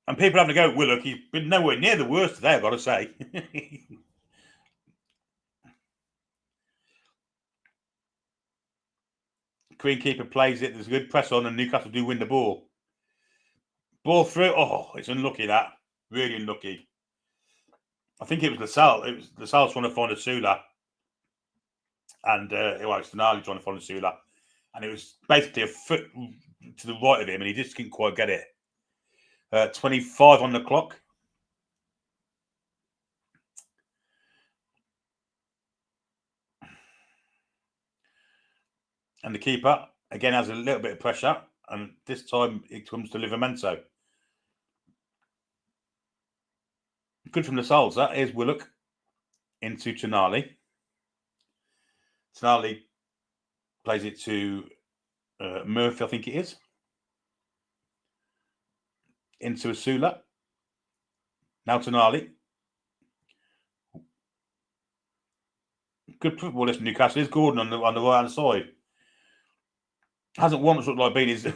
And people having to go, Willock, he's been nowhere near the worst today, I've got to say. Queen keeper plays it. There's a good press on, and Newcastle do win the ball. Ball through. Oh, it's unlucky, that. Really unlucky. I think it was Lascelles. It was Lascelles trying to find Asula. And it's Denali trying to find Asula. And it was basically a foot to the right of him, and he just couldn't quite get it. 25 on the clock. And the keeper, again, has a little bit of pressure. And this time it comes to Livramento. Good from the Lascelles. That is Willock into Tonali. Tonali plays it to Murphy, I think it is. Into Asula. Now Tonali. Good football this Newcastle. Is Gordon on the right hand side. Hasn't once looked like being his.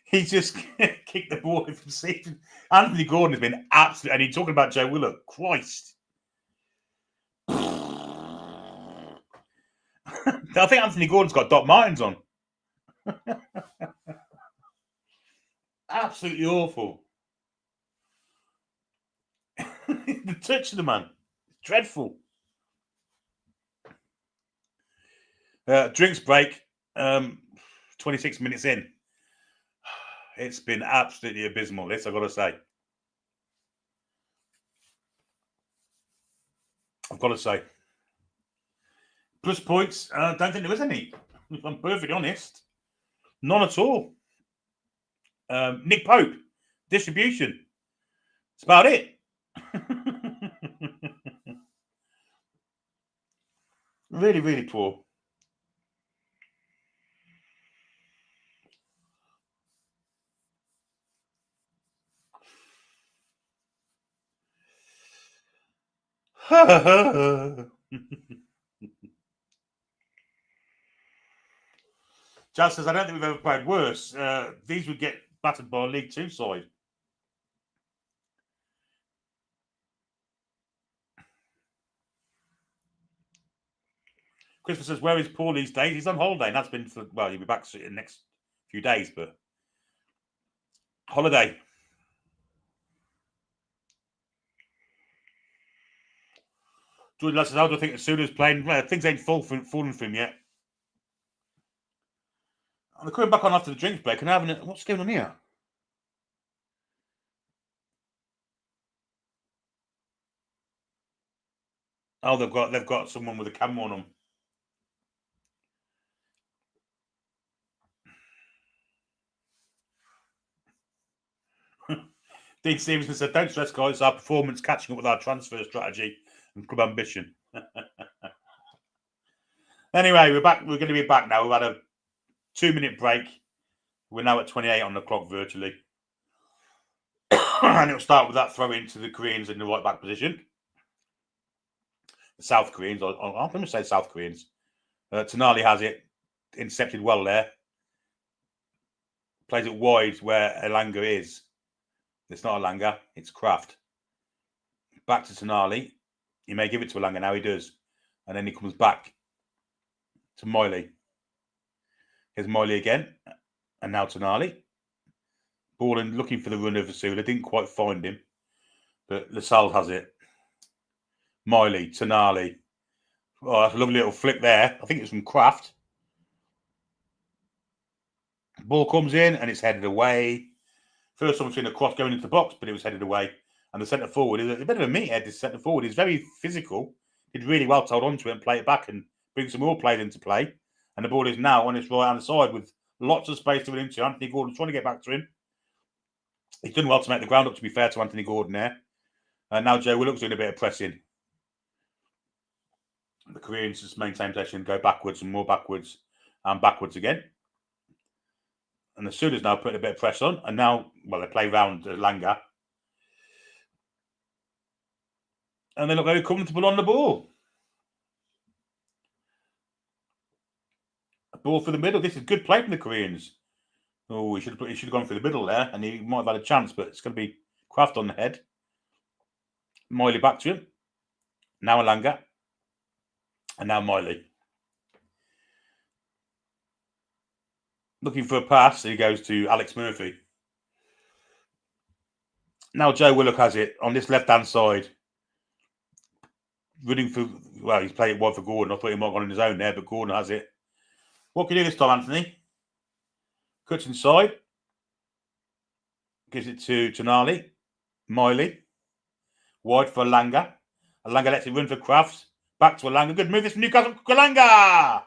He just kicked the ball from season. Anthony Gordon has been absolute. And he's talking about Joe Willock. Christ. I think Anthony Gordon's got Doc Martens on. Absolutely awful. The touch of the man. Dreadful. Drinks break. 26 minutes in. It's been absolutely abysmal, this, I've got to say. Plus points, I don't think there was any. If I'm perfectly honest. None at all. Nick Pope, distribution. That's about it. Really, really poor. Jazz says, I don't think we've ever played worse. These would get battered by a League Two side. Christopher says, where is Paul these days? He's on holiday, and that's been for, well, he'll be back in the next few days, but holiday. Jordan says, how do I think Asuna's playing? Well, things ain't falling for him yet. And they're coming back on after the drinks break and having it. What's going on here? Oh, they've got someone with a camera on them. Dean Stevenson said, don't stress, guys. It's our performance catching up with our transfer strategy and club ambition. Anyway, we're back. We're going to be back now. We've had a 2-minute break. We're now at 28 on the clock virtually. And it'll start with that throw into the Koreans in the right back position. The South Koreans, I'm going to say South Koreans. Tonali has it. Intercepted well there. Plays it wide where Elanga is. It's not Elanga, it's Kraft. Back to Tonali. He may give it to Elanga now, he does. And then he comes back to Miley. Here's Miley again. And now Tonali. Ball and looking for the run of Vasula. Didn't quite find him. But Lassalle has it. Miley, Tonali. Oh, that's a lovely little flick there. I think it's from Kraft. Ball comes in and it's headed away. First time I've seen a cross going into the box, but it was headed away. And the centre forward is a bit of a meathead. This centre forward is very physical. Did really well to hold on to it and play it back and bring some more players into play. And the ball is now on his right hand side with lots of space to run into. Anthony Gordon's trying to get back to him. He's done well to make the ground up, to be fair to Anthony Gordon there. And now Joe Willock's doing a bit of pressing. The Koreans just maintain possession, go backwards and more backwards and backwards again. And the Sudas now putting a bit of press on. And now, well, they play round Langa. And they look very comfortable on the ball. A ball for the middle. This is good play from the Koreans. Oh, he should have gone for the middle there. And he might have had a chance, but it's going to be Kraft on the head. Miley back to him. Now Elanga. And now Miley. Looking for a pass. He goes to Alex Murphy. Now Joe Willock has it on this left-hand side. Running for... Well, he's played it wide for Gordon. I thought he might have gone on his own there, but Gordon has it. What can you do this time, Anthony? Cuts inside. Gives it to Tonali. Miley. Wide for Elanga. Elanga lets it run for Crafts. Back to Elanga. Good move this from Newcastle. Elanga!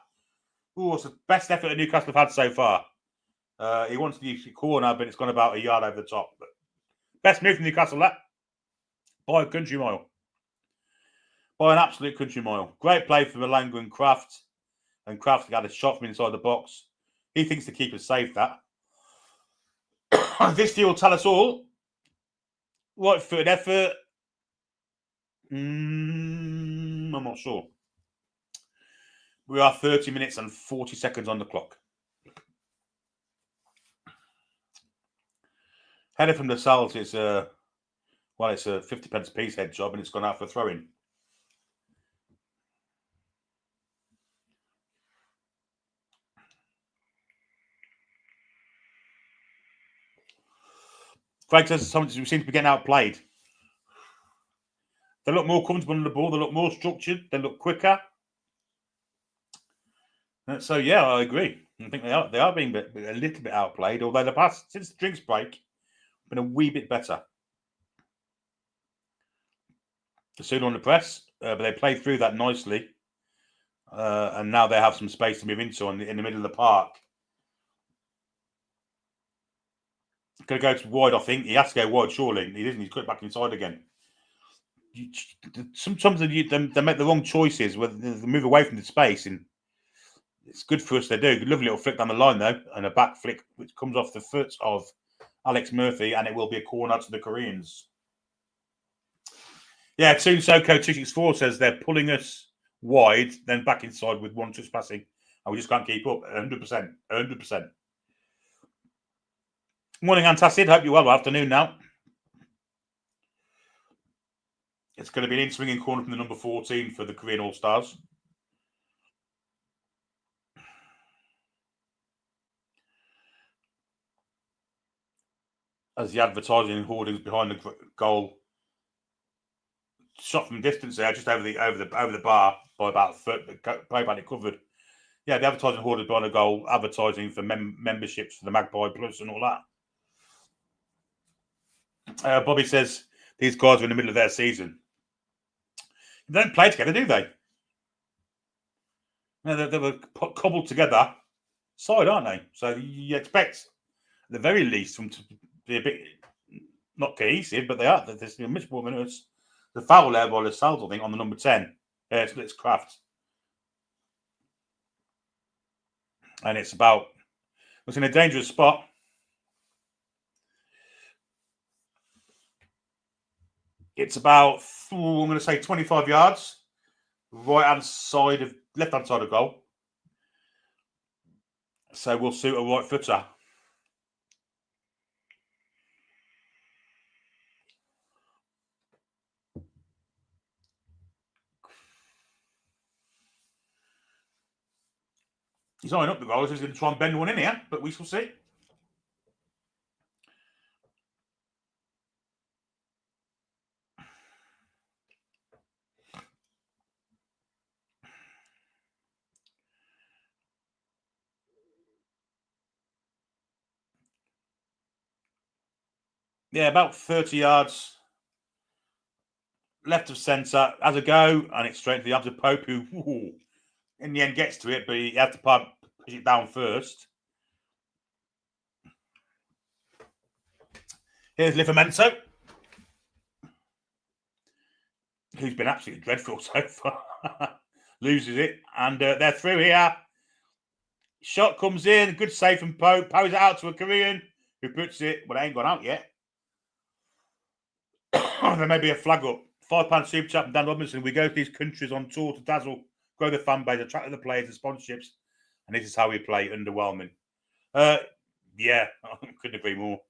Oh, it's the best effort that Newcastle have had so far. He wants to use the corner, but it's gone about a yard over the top. But best move from Newcastle, that. By a country mile. By an absolute country mile. Great play from Elanga and Kraft. And Kraft got a shot from inside the box. He thinks the keeper's saved that. This will tell us all. Right foot effort. I'm not sure. We are 30 minutes and 40 seconds on the clock. Header from the Salz is it's a 50 pence a piece head job, and it's gone out for a throw-in. Craig says we seem to be getting outplayed. They look more comfortable on the ball. They look more structured. They look quicker. So yeah, I agree. I think they are being a little bit outplayed. Although the past since the drinks break, been a wee bit better. The soon on the press, but they played through that nicely, and now they have some space to move into in the middle of the park. Going to go to wide, I think. He has to go wide, surely. He doesn't. He's got back inside again. Sometimes they make the wrong choices. Where they move away from the space, and it's good for us. They do. Lovely little flick down the line, though, and a back flick which comes off the foot of Alex Murphy, and it will be a corner to the Koreans. Yeah, Toon Soko 264 says they're pulling us wide, then back inside with one touch passing, and we just can't keep up. 100%. 100%. Morning, Antacid. Hope you're well. Good afternoon now. It's going to be an in-swinging corner from the number 14 for the Korean All-Stars. As the advertising hoardings behind the goal shot from distance there, just over the bar by about a foot, but play by it covered. Yeah, the advertising hoarded behind a goal, advertising for memberships for the Magpie Plus and all that. Bobby says these guys are in the middle of their season. They don't play together, do they? No, they were cobbled together side, aren't they? So you expect, at the very least, them to be a bit not cohesive, but they are. There's much more minutes. The foul there by Lascelles, I think, on the number 10. It's Kraft. And it's in a dangerous spot. It's about, I'm going to say 25 yards. Left-hand side of goal. So we'll suit a right footer. He's eyeing up the goal. He's going to try and bend one in here, but we shall see. Yeah, about 30 yards left of centre. Has a go, and it's straight to the arms of Pope, who in the end gets to it, but he has to push it down first. Here's Livramento, who's been absolutely dreadful so far. Loses it, and they're through here. Shot comes in, good save from Pope. Poes it out to a Korean, who puts it, but it ain't gone out yet. There may be a flag up. £5 super chat from Dan Robinson. We go to these countries on tour to dazzle, grow the fan base, attract the players and sponsorships, and this is how we play. Underwhelming. Yeah, I couldn't agree more.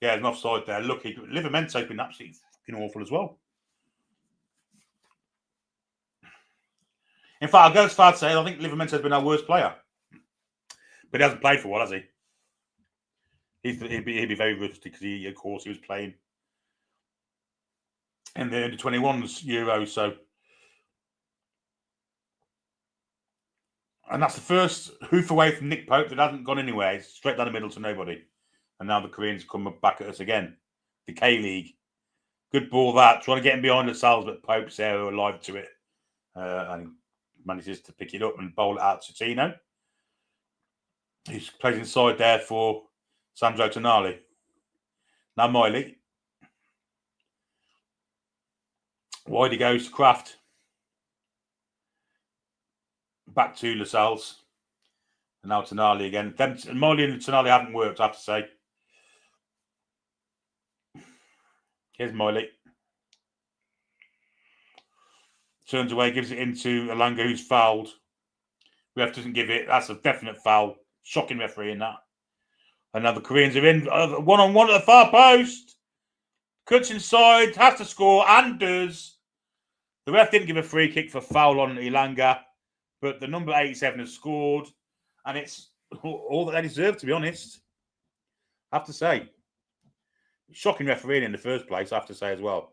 Yeah, there's an offside there. Lucky. Livramento's been absolutely fucking awful as well. In fact, I'll go as far to say I think Livramento's been our worst player. But he hasn't played for a while, has he? He'd be very rusty because of course, he was playing in the under-21s Euro, so. And that's the first hoof away from Nick Pope that hasn't gone anywhere. It's straight down the middle to nobody. And now the Koreans come back at us again. The K-League. Good ball that. Trying to get him behind themselves, but Pope's there alive to it. And manages to pick it up and bowl it out to Tino. He plays inside there for Sandro Tonali. Now Miley. Wide he goes to Kraft. Back to Lascelles. And now Tonali again. Miley and Tonali haven't worked, I have to say. Here's Miley. Turns away, gives it into Alanga, who's fouled. Ref doesn't give it. That's a definite foul. Shocking referee in that. And now the Koreans are in. One-on-one at the far post. Cuts inside, has to score, and does. The ref didn't give a free kick for foul on Ilanga, but the number 87 has scored, and it's all that they deserve, to be honest. I have to say. Shocking refereeing in the first place, I have to say as well.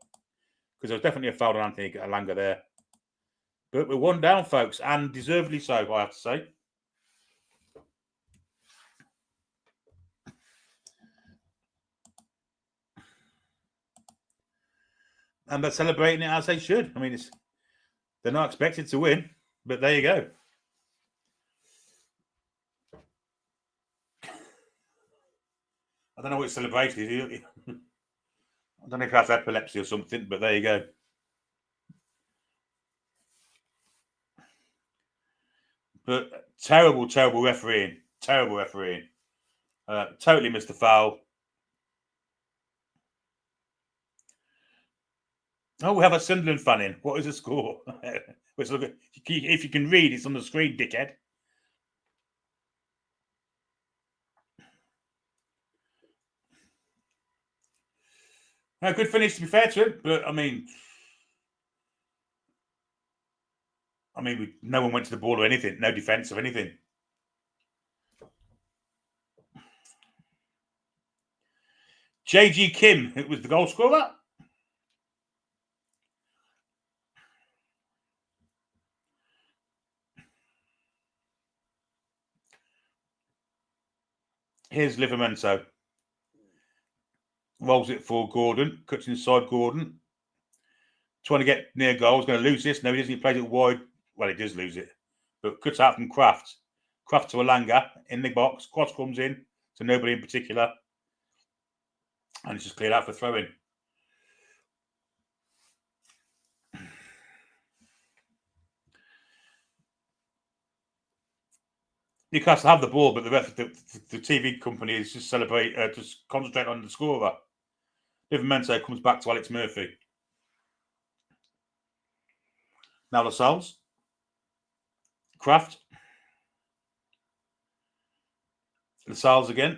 Because there was definitely a foul on Anthony Ilanga there. But we're one down, folks, and deservedly so, I have to say. And they're celebrating it as they should. I mean, they're not expected to win, but there you go. I don't know what celebration is. I don't know if that's epilepsy or something, but there you go. But terrible, terrible refereeing. Terrible refereeing. Totally missed the foul. Oh, we have a Sunderland fan in. What is the score? Let's look at, if you can read, it's on the screen, dickhead. No, good finish, to be fair to him, but I mean, no one went to the ball or anything. No defence or anything. JG Kim, it was the goal scorer. Here's Livramento. Rolls it for Gordon. Cuts inside Gordon. Trying to get near goal. He's going to lose this. No, he doesn't. He plays it wide. Well, he does lose it. But cuts out from Kraft. Kraft to Alanga in the box. Cross comes in to nobody in particular. And it's just cleared out for throw-in. Newcastle have the ball, but the TV company is just just concentrate on the scorer. Livramento comes back to Alex Murphy. Now Lascelles. Kraft. Lascelles again.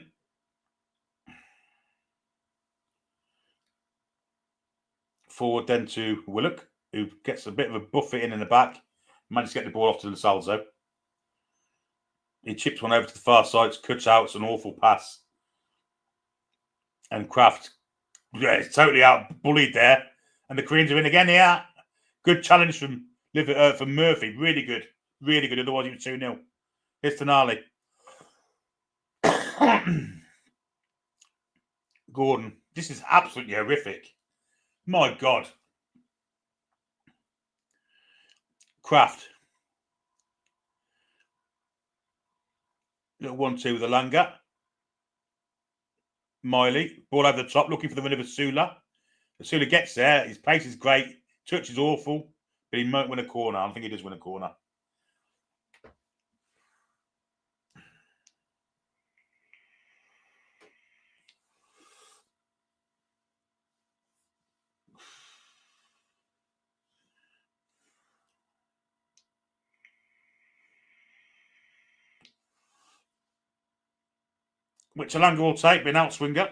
Forward then to Willock, who gets a bit of a buffet in the back. Manages to get the ball off to Lascelles, though. He chips one over to the far side, cuts out. It's an awful pass. And Kraft, it's totally out bullied there. And the Koreans are in again here. Good challenge from Murphy. Really good. Really good. Otherwise, it was 2-0. Here's Tonali. Gordon. This is absolutely horrific. My God. Kraft. Little 1-2 with Alanga. Miley. Ball over the top, looking for the run of Asula. Asula gets there. His pace is great. Touch is awful. But he might win a corner. I think he does win a corner. Which Alanga will take, being out swinger.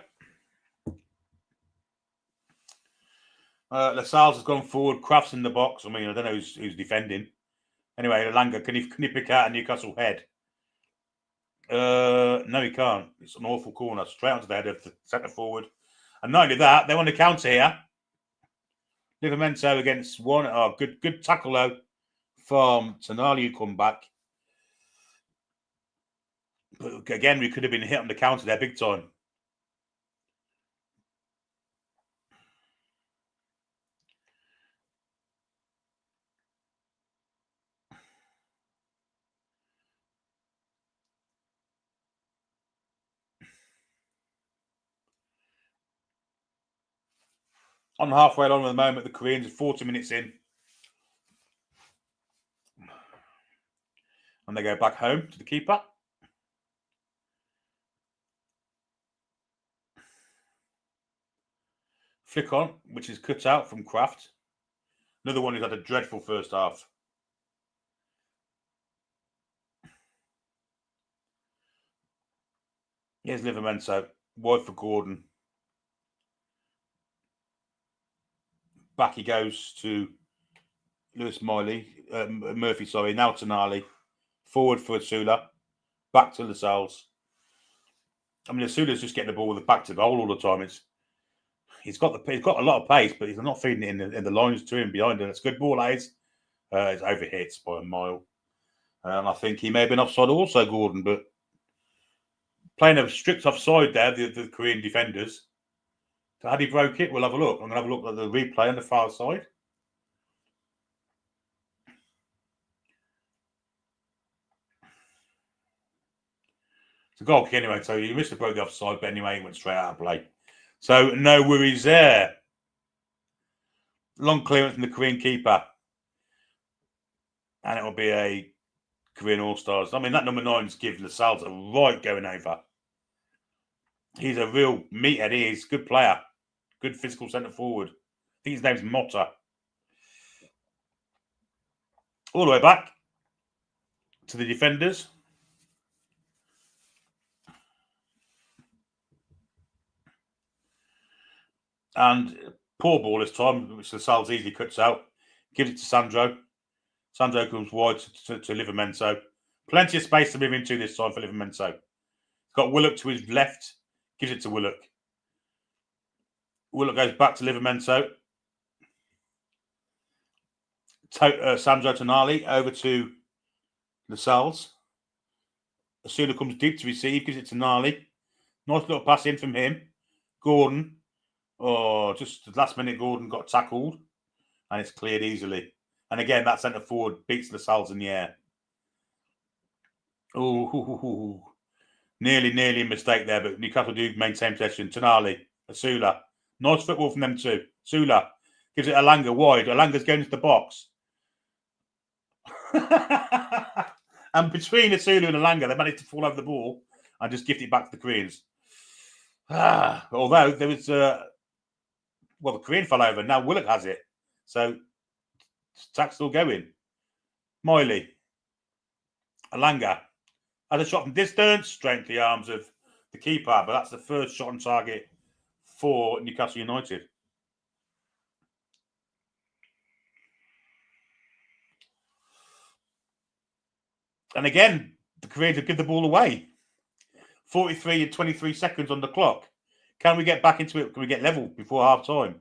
Lascelles has gone forward. Kraft's in the box. I mean, I don't know who's defending. Anyway, Alanga, can he pick out a Newcastle head? No, he can't. It's an awful corner. Straight onto the head of the centre forward. And not only that, they want to counter here. Livramento against one. Oh, good tackle, though, from Tonali, who come back. But again, we could have been hit on the counter there big time. On halfway along at the moment, the Koreans are 40 minutes in. And they go back home to the keeper. Flick on, which is cut out from Kraft. Another one who's had a dreadful first half. Here's Livramento. Wide for Gordon. Back he goes to Murphy, sorry. Now Tonali. Forward for Asula. Back to Lascelles. I mean, Asula's just getting the ball with the back to goal all the time. He's got a lot of pace, but he's not feeding it in the lines to him behind him. It's a good ball, that is. It's overhit by a mile. And I think he may have been offside also, Gordon, but playing a strict offside there, the Korean defenders. So had he broke it? We'll have a look. I'm going to have a look at the replay on the far side. It's a goal kick anyway, so he must have broke the offside, but anyway, he went straight out of play. So no worries there. Long clearance from the Korean keeper. And it will be a Korean All-Stars. I mean, that number 9's given Lascelles a right going over. He's a real meathead. He is. Good player. Good physical centre forward. I think his name's Motta. All the way back to the defenders. And poor ball this time, which Lascelles easily cuts out. Gives it to Sandro. Sandro comes wide to Livramento. Plenty of space to move into this time for Livramento. He's got Willock to his left. Gives it to Willock. Willock goes back to Livramento. Sandro Tonali over to Lascelles. Asula comes deep to receive. Gives it to Nali. Nice little pass in from him. Gordon. Oh, just the last minute, Gordon got tackled, and it's cleared easily. And again, that centre forward beats Lascelles in the air. Oh, nearly a mistake there, but Newcastle do maintain possession. Tonali, Asula. Nice football from them too. Asula gives it Alanga wide. Alanga's going into the box. And between Asula and Alanga, they managed to fall over the ball and just gift it back to the Koreans. Although there was, the Korean fell over. Now Willock has it. So, attack's still going. Miley. Alanga. Had a shot from distance, straight into the arms of the keeper. But that's the first shot on target for Newcastle United. And again, the Koreans have given the ball away. 43 and 23 seconds on the clock. Can we get back into it? Can we get level before half time?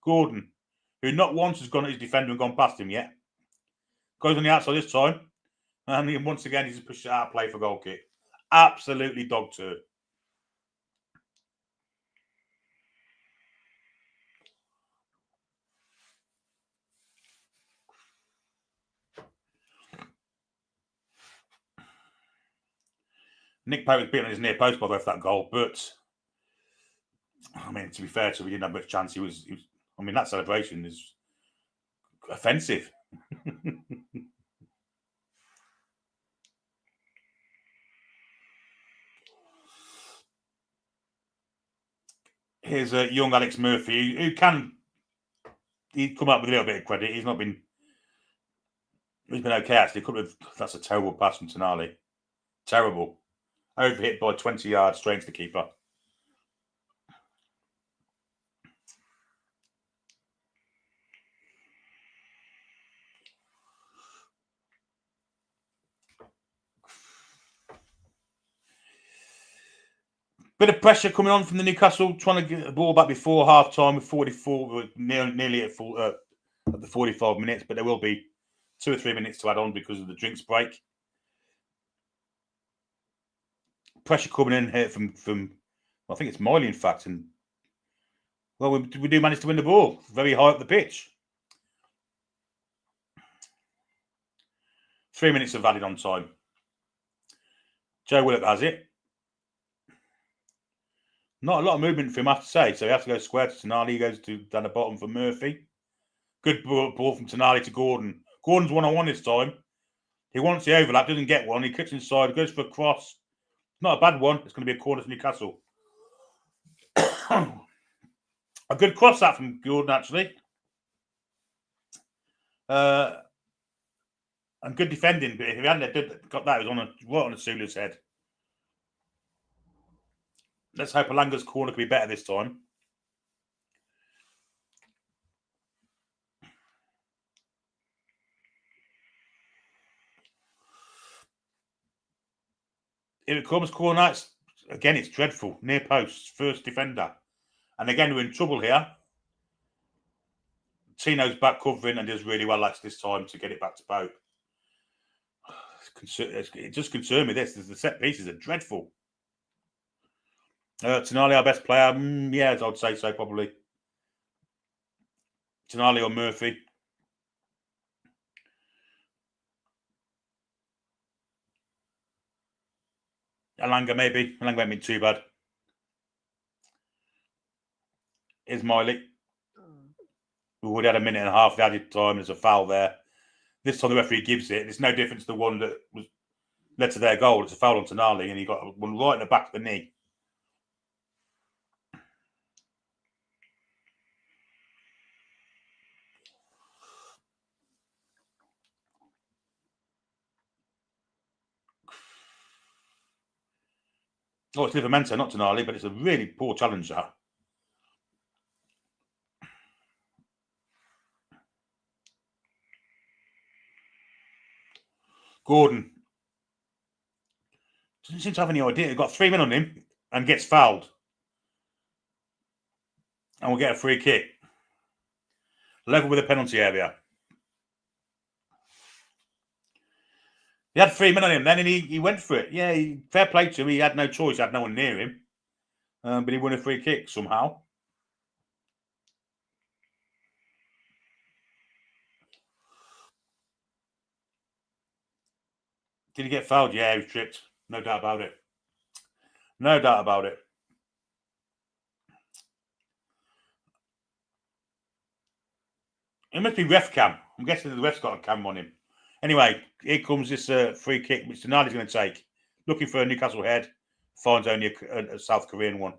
Gordon, who not once has gone at his defender and gone past him yet. Goes on the outside this time. And once again, he's pushed it out of play for goal kick. Absolutely dog turd. Nick Pope was beaten on his near post by both that goal, but I mean, to be fair to him, he didn't have much chance. He was that celebration is offensive. Here's a young Alex Murphy who can come up with a little bit of credit. He's been okay actually. That's a terrible pass from Tonali. Terrible. Overhit by 20 yards straight to the keeper. Bit of pressure coming on from the Newcastle, trying to get the ball back before half time with 44, nearly at the 45 minutes, but there will be 2 or 3 minutes to add on because of the drinks break. Pressure coming in here from I think it's Miley, in fact, and we do manage to win the ball very high up the pitch. 3 minutes of added on time. Joe Willock has it. Not a lot of movement for him, I have to say. So he has to go square to Tonali. He goes down the bottom for Murphy. Good ball from Tonali to Gordon. Gordon's one-on-one this time. He wants the overlap, doesn't get one. He cuts inside, goes for a cross. Not a bad one. It's going to be a corner to Newcastle. A good cross that from Gordon, actually. And good defending. But if he hadn't got that, it was right on Asula's head. Let's hope Alanga's corner can be better this time. Here it comes, corner. It's dreadful. Near post, first defender. And again, we're in trouble here. Tino's back covering and does really well this time to get it back to Pope. It just concerns me, the set pieces are dreadful. Tonali, our best player. Yeah, I'd say so, probably. Tonali or Murphy. Alanga, maybe. Alanga won't be too bad. Here's Miley. We would have had a minute and a half. The added time. There's a foul there. This time the referee gives it. It's no difference to the one that led to their goal. It's a foul on Tonali, and he got one right in the back of the knee. Oh, it's Livramento, not Tonali, but it's a really poor challenge, that. Gordon doesn't seem to have any idea. He's got 3 men on him and gets fouled. And we'll get a free kick. Level with the penalty area. He had 3 men on him then, and he went for it. Yeah, fair play to him. He had no choice. He had no one near him. But he won a free kick somehow. Did he get fouled? Yeah, he was tripped. No doubt about it. No doubt about it. It must be ref cam. I'm guessing the ref's got a cam on him. Anyway, here comes this free kick, which Tonali's going to take. Looking for a Newcastle head. Finds only a South Korean one.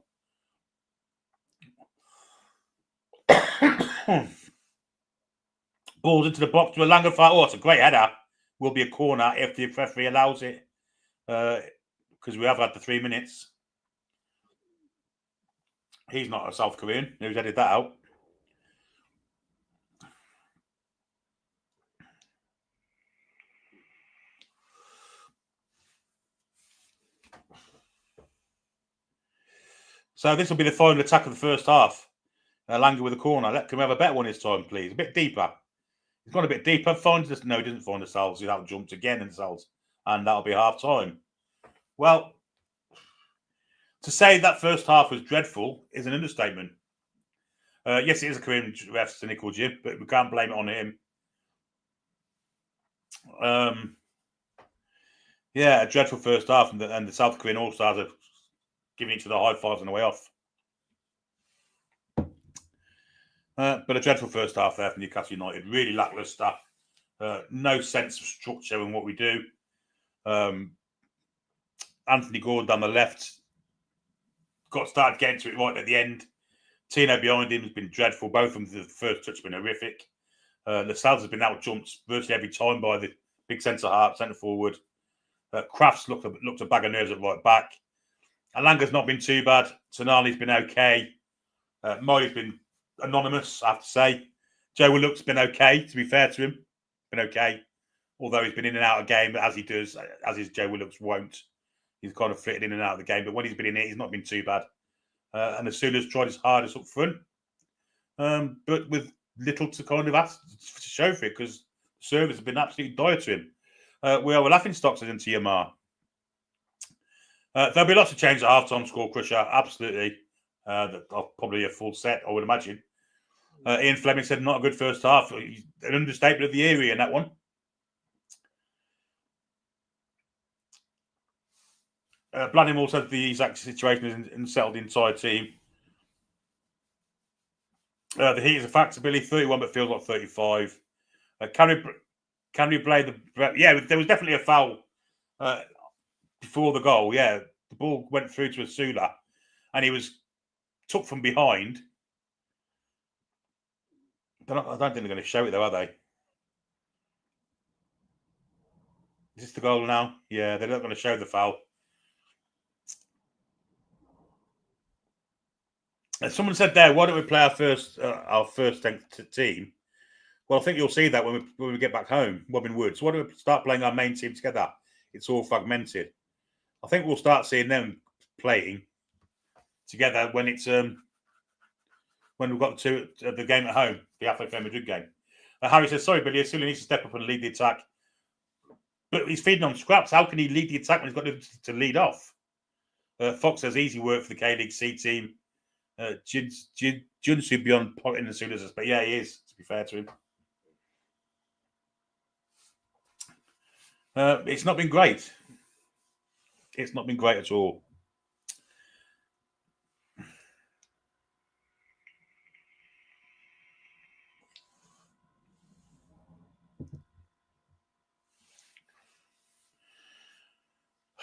Balls into the box to a Langer fight. Oh, it's a great header. Will be a corner if the referee allows it. Because we have had the 3 minutes. He's not a South Korean. Who's headed that out? So this will be the final attack of the first half. Langer with a corner. Can we have a better one this time, please? A bit deeper. He's gone a bit deeper. Finds this. No, he doesn't find the cells. He's out jumped again in the cells. And that'll be half time. Well, to say that first half was dreadful is an understatement. Yes, it is a Korean ref, cynical Jim, but we can't blame it on him. Yeah, a dreadful first half, and the South Korean All-Stars are giving each other high fives on the way off. But a dreadful first half there for Newcastle United. Really lacklustre. No sense of structure in what we do. Anthony Gordon down the left started getting to it right at the end. Tino behind him has been dreadful. Both of them, the first touch has been horrific. Lascelles has been out jumped virtually every time by the big centre forward. Crafts looked a bag of nerves at right back. Alanga's not been too bad. Tonali's been okay. Molly's been anonymous, I have to say. Joe Willock's been okay, to be fair to him. Been okay. Although he's been in and out of game, as he does, as his Joe Willock's won't. He's kind of flitted in and out of the game. But when he's been in it, he's not been too bad. And Asula's tried his hardest up front. But with little to kind of ask to show for it, because the service has been absolutely dire to him. We are laughing stocks into Yamar. There'll be lots of changes at half-time score crusher, absolutely. Probably a full set, I would imagine. Ian Fleming said not a good first half. An understatement of the area in that one. Blanding said the exact situation is unsettled the entire team. The heat is a factor, Billy. 31, but feels like 35. Can we play the... Yeah, there was definitely a foul before the goal. Yeah, the ball went through to Asula, and he was took from behind. I don't think they're going to show it, though, are they? Is this the goal now? Yeah, they're not going to show the foul. And someone said there, why don't we play our first team? Well, I think you'll see that when we get back home, Robin Woods. Why don't we start playing our main team together? It's all fragmented. I think we'll start seeing them playing together when it's when we've got the game at home, the Atletico Madrid game. Harry says, sorry, Billy, Asula needs to step up and lead the attack. But he's feeding on scraps. How can he lead the attack when he's got to lead off? Fox says, easy work for the K-League C team. Junsu beyond potting as soon as, but yeah, he is, to be fair to him. It's not been great. It's not been great at all.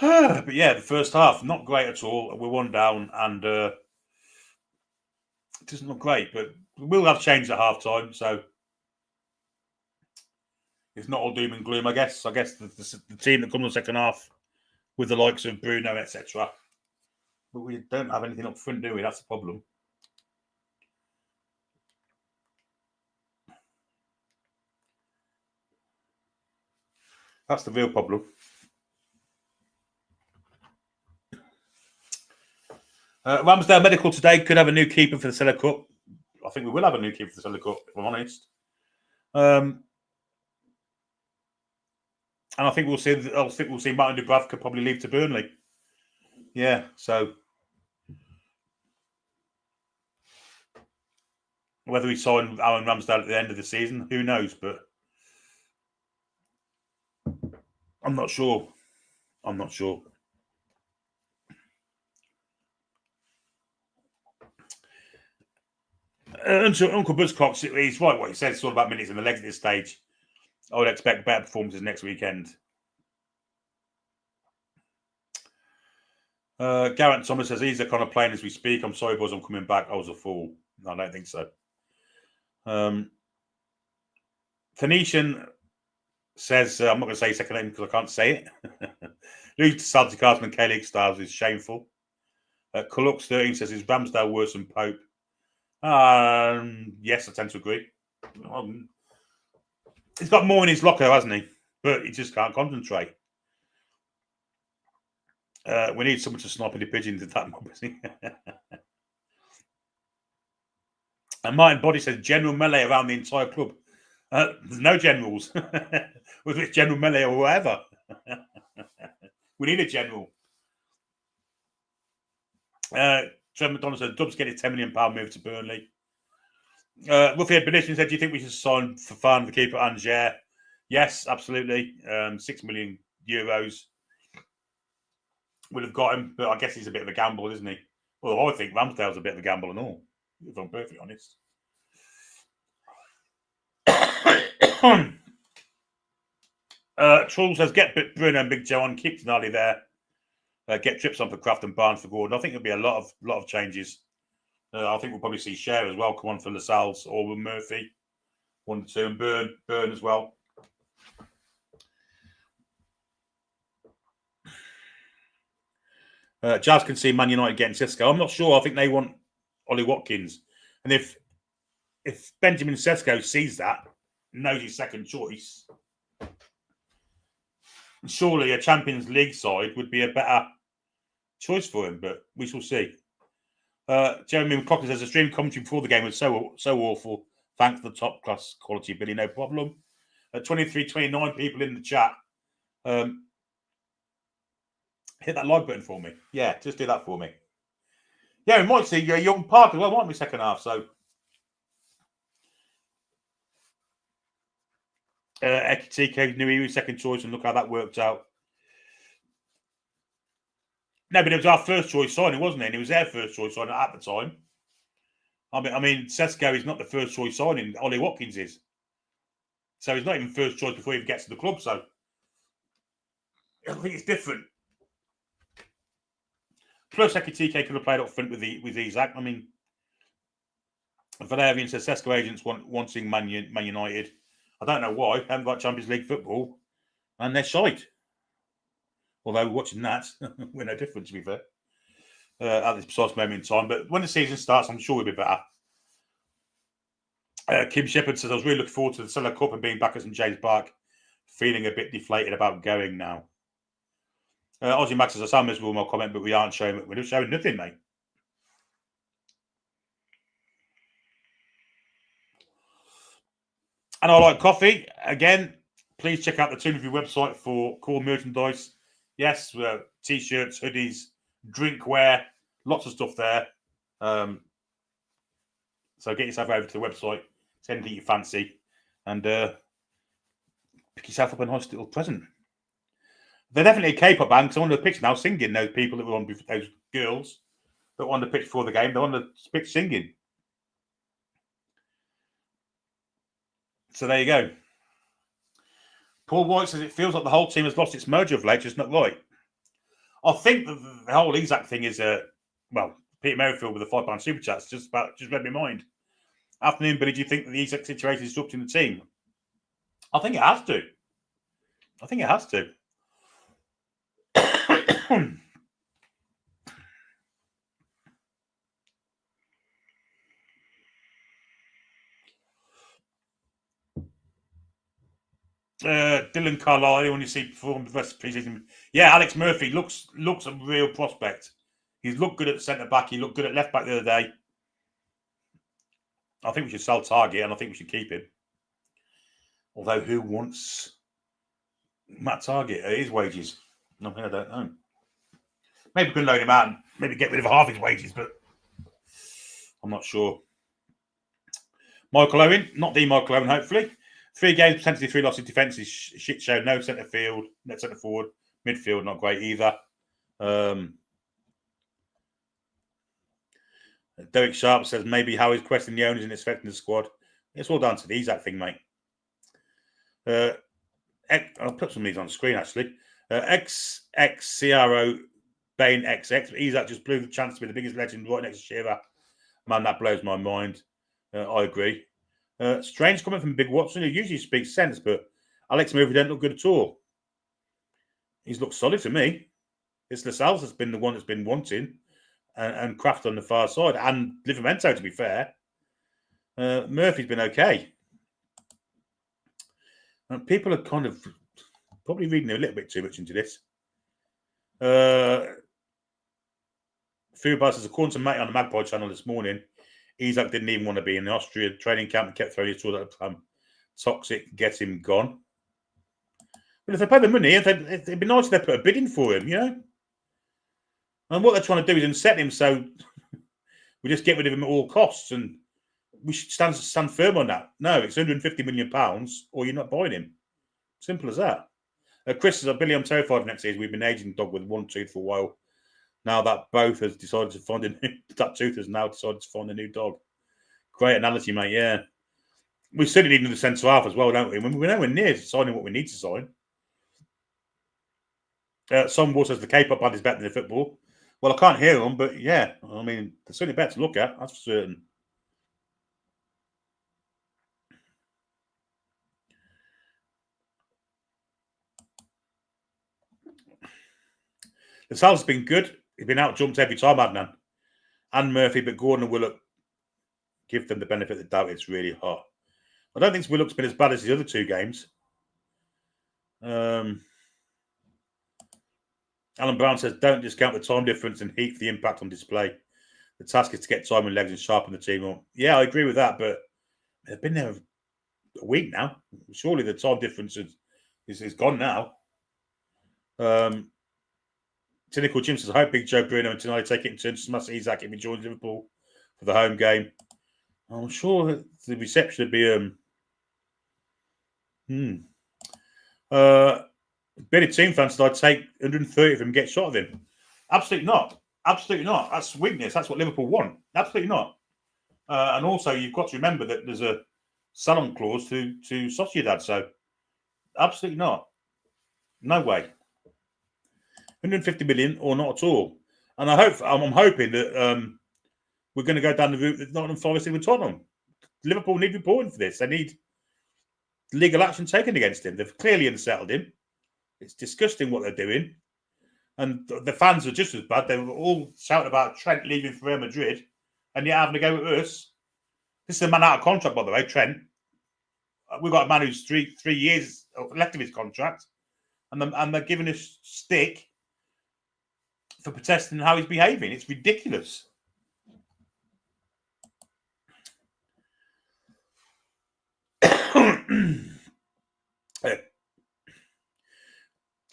But yeah, the first half, not great at all. We're one down, and it doesn't look great, but we'll have change at half time, so it's not all doom and gloom, I guess. The team that comes in the second half with the likes of Bruno, etc. But we don't have anything up front, do we? That's the problem. That's the real problem. Ramsdale Medical today could have a new keeper for the Cellar Cup. I think we will have a new keeper for the Cellar Cup, if I'm honest. And I think we'll see. Martin Dubravka probably leave to Burnley. Yeah, so Whether we sign Aaron Ramsdale at the end of the season, who knows? But I'm not sure. Uncle Buzzcocks, he's right what he said. It's all about minutes in the legs at this stage. I would expect better performances next weekend. Garrett Thomas says, he's the kind of playing as we speak. I'm sorry, boys, I'm coming back. I was a fool. No, I don't think so. Phoenician says, I'm not going to say his second name because I can't say it. Losing to Celtic Arsenal and K-League Stars is shameful. Culux 13 says, is Ramsdale worse than Pope? Yes, I tend to agree. He's got more in his locker, hasn't he? But he just can't concentrate. We need someone to snipe the pigeons at that moment. And Martin Body says general melee around the entire club. There's no generals, whether it's general melee or whatever. We need a general. Trevor McDonald said Dubs get a £10 million move to Burnley. Ruffy Benediction said, do you think we should sign for fun the keeper Angers? Yes, absolutely. €6 million would have got him, but I guess he's a bit of a gamble, isn't he? Well, I think Ramsdale's a bit of a gamble and all, if I'm perfectly honest. Troll says, get Bruno and Big Joe on, keep Tonali there. Get trips on for Kraft and Barnes for Gordon. I think there'll be a lot of changes. I think we'll probably see Cher as well come on for Lascelles or Murphy. 1 to 2, and Burn as well. Jazz can see Man United getting Sesko. I'm not sure. I think they want Ollie Watkins. And if Benjamin Sesko sees that, knows his second choice, surely a Champions League side would be a better choice for him, but we shall see. Jeremy McLaughlin says the stream commentary before the game was so awful. Thanks for the top class quality, Billy. No problem. 29 people in the chat. Hit that like button for me. Yeah, just do that for me. Yeah, we might see Young Park as well, might be second half. So Ekitike Nui second choice, and look how that worked out. No, but it was our first choice signing, wasn't it? And it was their first choice signing at the time. I mean, Sesko is not the first choice signing. Ollie Watkins is. So he's not even first choice before he even gets to the club. So I think it's different. Plus, Ekitike could have played up front with Isaac. I mean, Valerian says Sesko agents wanting Man United. I don't know why. They haven't got Champions League football, and they're shite. Although watching that, we're no different, to be fair, at this precise moment in time. But when the season starts, I'm sure we'll be better. Kim Shepherd says, I was really looking forward to the Cellar Cup and being back at St James Park, feeling a bit deflated about going now. Aussie Max says, I sound miserable in my comment, but we aren't showing it. We're just showing nothing, mate. And I like coffee. Again, please check out the Toon Army website for core merchandise. Yes, t-shirts, hoodies, drinkware, lots of stuff there. So get yourself over to the website, send anything you fancy, and pick yourself up a nice little present. They're definitely a K-pop band, because on the pitch now singing, those people that were on, those girls that were on the pitch before the game, they're on the pitch singing. So there you go. Paul White says it feels like the whole team has lost its mojo of late, just not right. I think the whole Isaac thing is well, Peter Merrifield with the £5 super chats just read my mind. Afternoon, Billy, do you think that the Isaac situation is disrupting the team? I think it has to. Dylan Carlisle, when you see perform the rest of the preseason. Yeah, Alex Murphy looks a real prospect. He's looked good at centre back. He looked good at left back the other day. I think we should sell Target, and I think we should keep him. Although, who wants Matt Target at his wages? I don't know. Maybe we can loan him out and maybe get rid of half his wages, but I'm not sure. Michael Owen, not the Michael Owen, hopefully. 3 games, potentially 3 losses. Defence is shit show. No centre field, no centre forward. Midfield, not great either. Derek Sharp says maybe how he's questioning the owners and expecting the squad. It's all down to the Isaac thing, mate. I'll put some of these on the screen, actually. XXCRO Bain XX. Isaac just blew the chance to be the biggest legend right next to Shearer. Man, that blows my mind. I agree. Strange comment from Big Watson, who usually speaks sense, but Alex Murphy didn't look good at all. He's looked solid to me. It's Lascelles that's been the one that's been wanting, and Kraft on the far side, and Livramento, to be fair. Murphy's been okay. And people are kind of probably reading a little bit too much into this. Fubas says, according to Matty on the Magpie channel this morning, Isaac didn't even want to be in the Austria training camp and kept throwing his towards that toxic, get him gone. But if they pay the money, it'd be nice if they put a bid in for him, you know? And what they're trying to do is unset him so we just get rid of him at all costs, and we should stand firm on that. No, it's £150 million or you're not buying him. Simple as that. Chris says, Billy, I'm terrified of next season. We've been aging the dog with one tooth for a while. Now that both has decided to find a new, that tooth has now decided to find a new dog. Great analogy, mate. Yeah. We certainly need another centre half as well, don't we? We're nowhere near signing what we need to sign. Some says the K-pop band is better than the football. Well, I can't hear them, but yeah, I mean, they're certainly better to look at, that's for certain. The Sal's been good. He's been out jumped every time, Adnan. And Murphy, but Gordon and Willock give them the benefit of the doubt. It's really hot. I don't think Willock's been as bad as the other 2 games. Alan Brown says, don't discount the time difference and heat for the impact on display. The task is to get time and legs and sharpen the team up. Yeah, I agree with that, but they've been there a week now. Surely the time difference is gone now. Cynical Jim says, I hope Big Joe Bruno and tonight take it in turns to smash Isaac if he joins Liverpool for the home game. I'm sure the reception would be Billy team fans said I'd take 130 of him and get shot of him. Absolutely not. Absolutely not. That's weakness. That's what Liverpool want. Absolutely not. And also, you've got to remember that there's a sell-on clause to Sociedad. So, absolutely not. No way. 150 million or not at all. And I'm hoping that we're going to go down the route that Nottingham Forest did with Tottenham. Liverpool need reporting for this. They need legal action taken against him. They've clearly unsettled him. It's disgusting what they're doing. And the fans are just as bad. They were all shouting about Trent leaving for Real Madrid, and yet having a go at us. This is a man out of contract, by the way, Trent. We've got a man who's three years left of his contract, and they're giving us stick for protesting how he's behaving. It's ridiculous.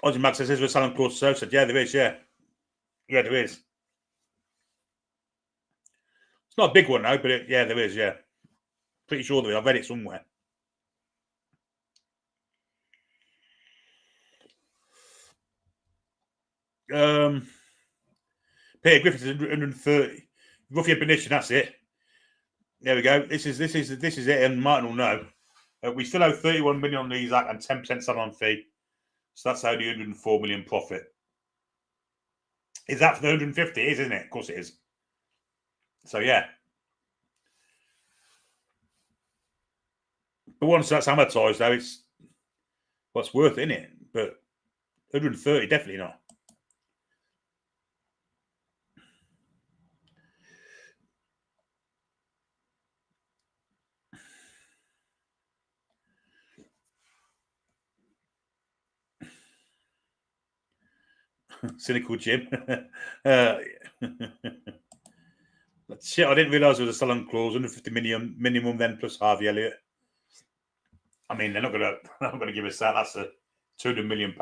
Ozzy Max says, is there a selling clause to said, yeah, there is, yeah. Yeah, there is. It's not a big one, though, but yeah, there is, yeah. Pretty sure there is. I've read it somewhere. Peter Griffith is 130. Roughly Benition, that's it. There we go. This is it, and Martin will know. We still owe 31 million on the Isaac and 10% sign-on fee. So that's only 104 million profit. Is that for the 150? It is, isn't it? Of course it is. So yeah. But once that's amortised, though, it's what's worth, isn't it? But 130, definitely not. Cynical Jim. Shit, I didn't realise there was a sell-on clause, 150 million minimum, then plus Harvey Elliott. I mean, they're not gonna give us that. That's a £200 million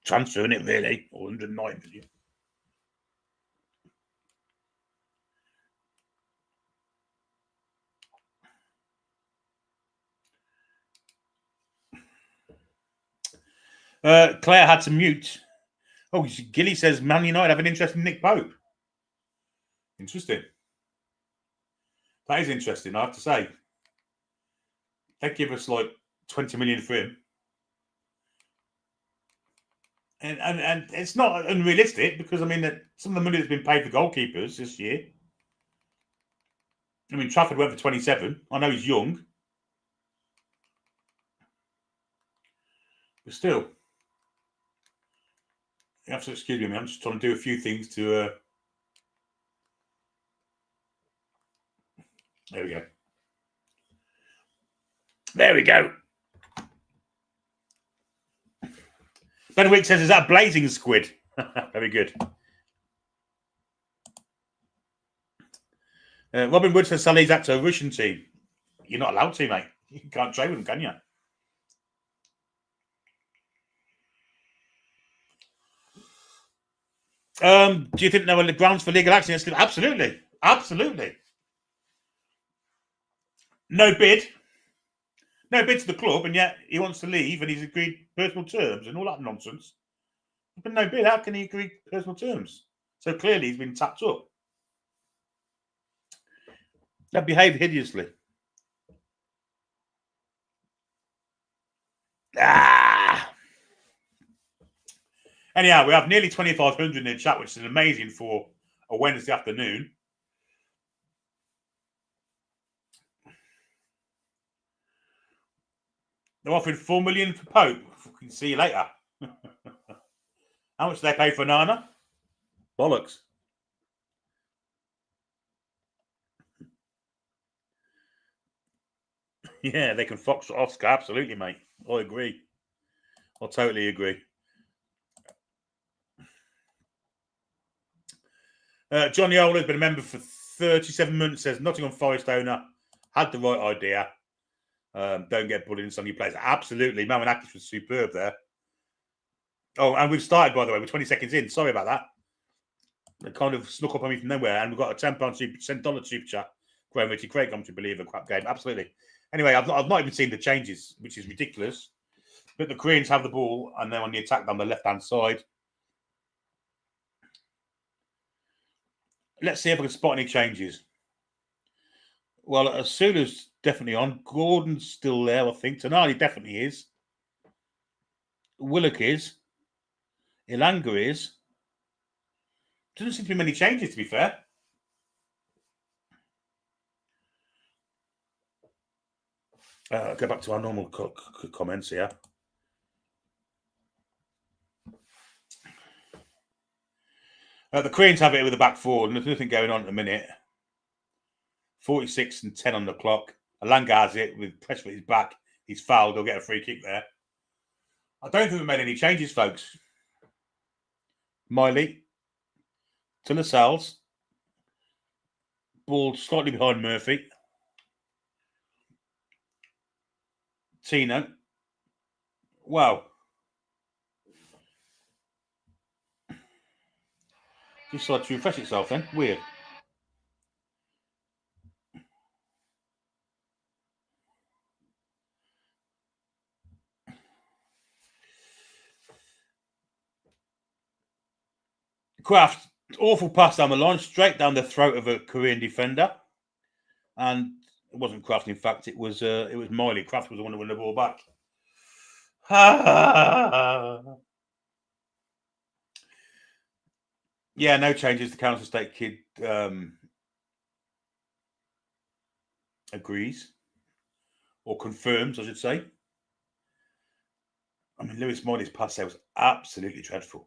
transfer, isn't it? Really, or 109 million. Claire had to mute. Oh, Gilly says Man United have an interest in Nick Pope. Interesting. That is interesting, I have to say. They give us like 20 million for him. And it's not unrealistic because, I mean, some of the money that's been paid for goalkeepers this year. I mean, Trafford went for 27. I know he's young. But still. You have to excuse me. I'm just trying to do a few things to... There we go. There we go. Ben Wick says, is that blazing squid? Very good. Robin Wood says Salih's at a Russian team. You're not allowed to, mate. You can't trade with them, can you? Do you think there were grounds for legal action? Absolutely. Absolutely. No bid. No bid to the club, and yet he wants to leave and he's agreed personal terms and all that nonsense. But no bid, how can he agree personal terms? So clearly he's been tapped up. They behaved hideously. Anyhow, we have nearly 2,500 in the chat, which is amazing for a Wednesday afternoon. They're offering 4 million for Pope. Fucking see you later. How much do they pay for Nana? Bollocks. Yeah, they can fox Oscar. Absolutely, mate. I agree. I totally agree. Johnny Ola has been a member for 37 months. Says Nottingham Forest owner had the right idea. Don't get bullied in some of your players. Absolutely. Mamanakis was superb there. Oh, and we've started, by the way. We're 20 seconds in. Sorry about that. They kind of snuck up on me from nowhere. And we've got a $10 super chat. Graham Ritchie Craig, I'm to believe a crap game. Absolutely. Anyway, I've not even seen the changes, which is ridiculous. But the Koreans have the ball and they're on the attack down the left-hand side. Let's see if I can spot any changes. Well, Asula's definitely on. Gordon's still there, I think. Tonali definitely is. Willock is. Ilanga is. Doesn't seem to be many changes, to be fair. Go back to our normal comments here. The Koreans have it with the back forward, and there's nothing going on at the minute. 46 and 10 on the clock. Alanga has it with press for his back. He's fouled. He'll get a free kick there. I don't think we've made any changes, folks. Miley to Lascelles. Ball slightly behind Murphy. Tino. Wow. Just decided to refresh itself then. Weird. Kraft, awful pass down the line, straight down the throat of a Korean defender. And it wasn't Kraft, in fact, it was Miley. Kraft was the one who won the ball back. Yeah, no changes. The Council State kid agrees. Or confirms, I should say. I mean, Lewis Miley's pass there was absolutely dreadful.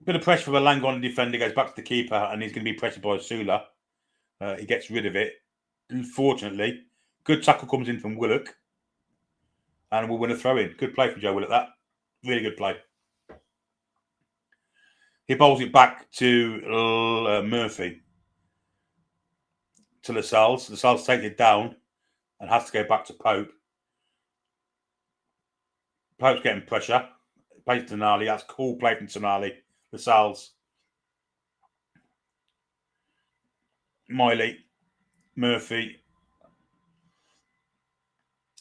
Bit of pressure from a Langon defender, goes back to the keeper, and he's going to be pressured by Sula. He gets rid of it. Unfortunately, good tackle comes in from Willock, and we'll win a throw-in. Good play from Joe Willock, that. Really good play. He bowls it back to Murphy. To Lascelles. Lascelles takes it down and has to go back to Pope. Pope's getting pressure. Plays to Tonali. That's cool play from Tonali. Lascelles. Miley. Murphy.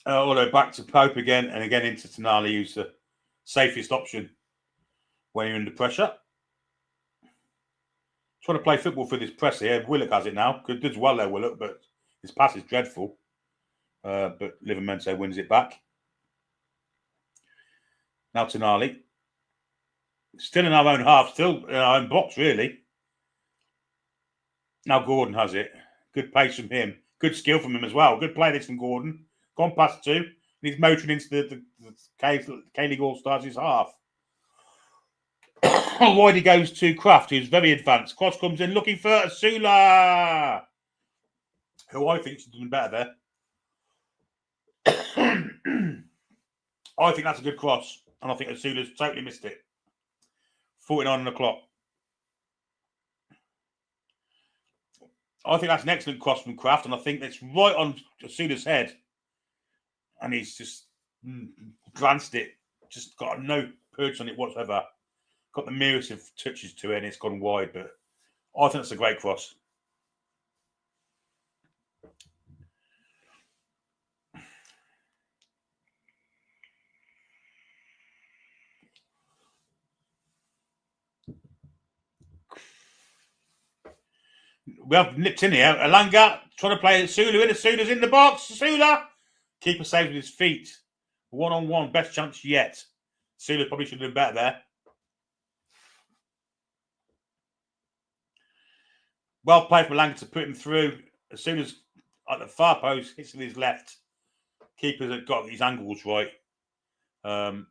All the way back to Pope again, and again into Toon Army, who's the safest option when you're under pressure. Trying to play football for this press here. Willock has it now. Does well there, Willock, but his pass is dreadful. But Livramento wins it back. Now Toon Army. Still in our own half, still in our own box, really. Now Gordon has it. Good pace from him. Good skill from him as well. Good play this from Gordon. Gone past two. And he's motoring into the K-League All-Stars' half. Wide he goes to Kraft, who's very advanced. Cross comes in looking for Asula, who I think should have done better there. I think that's a good cross. And I think Asula's totally missed it. 49 on the clock. I think that's an excellent cross from Kraft, and I think it's right on Asula's head. And he's just glanced it. Just got no perch on it whatsoever. Got the merest of touches to it, and it's gone wide. But I think it's a great cross. We have nipped in here. Alanga trying to play Asula in. Asula's in the box. Asula. Keeper saves with his feet. 1-on-1. Best chance yet. Asula probably should have done better there. Well played for Alanga to put him through. Asula's at the far post. Hits with his left. Keeper's got his angles right. But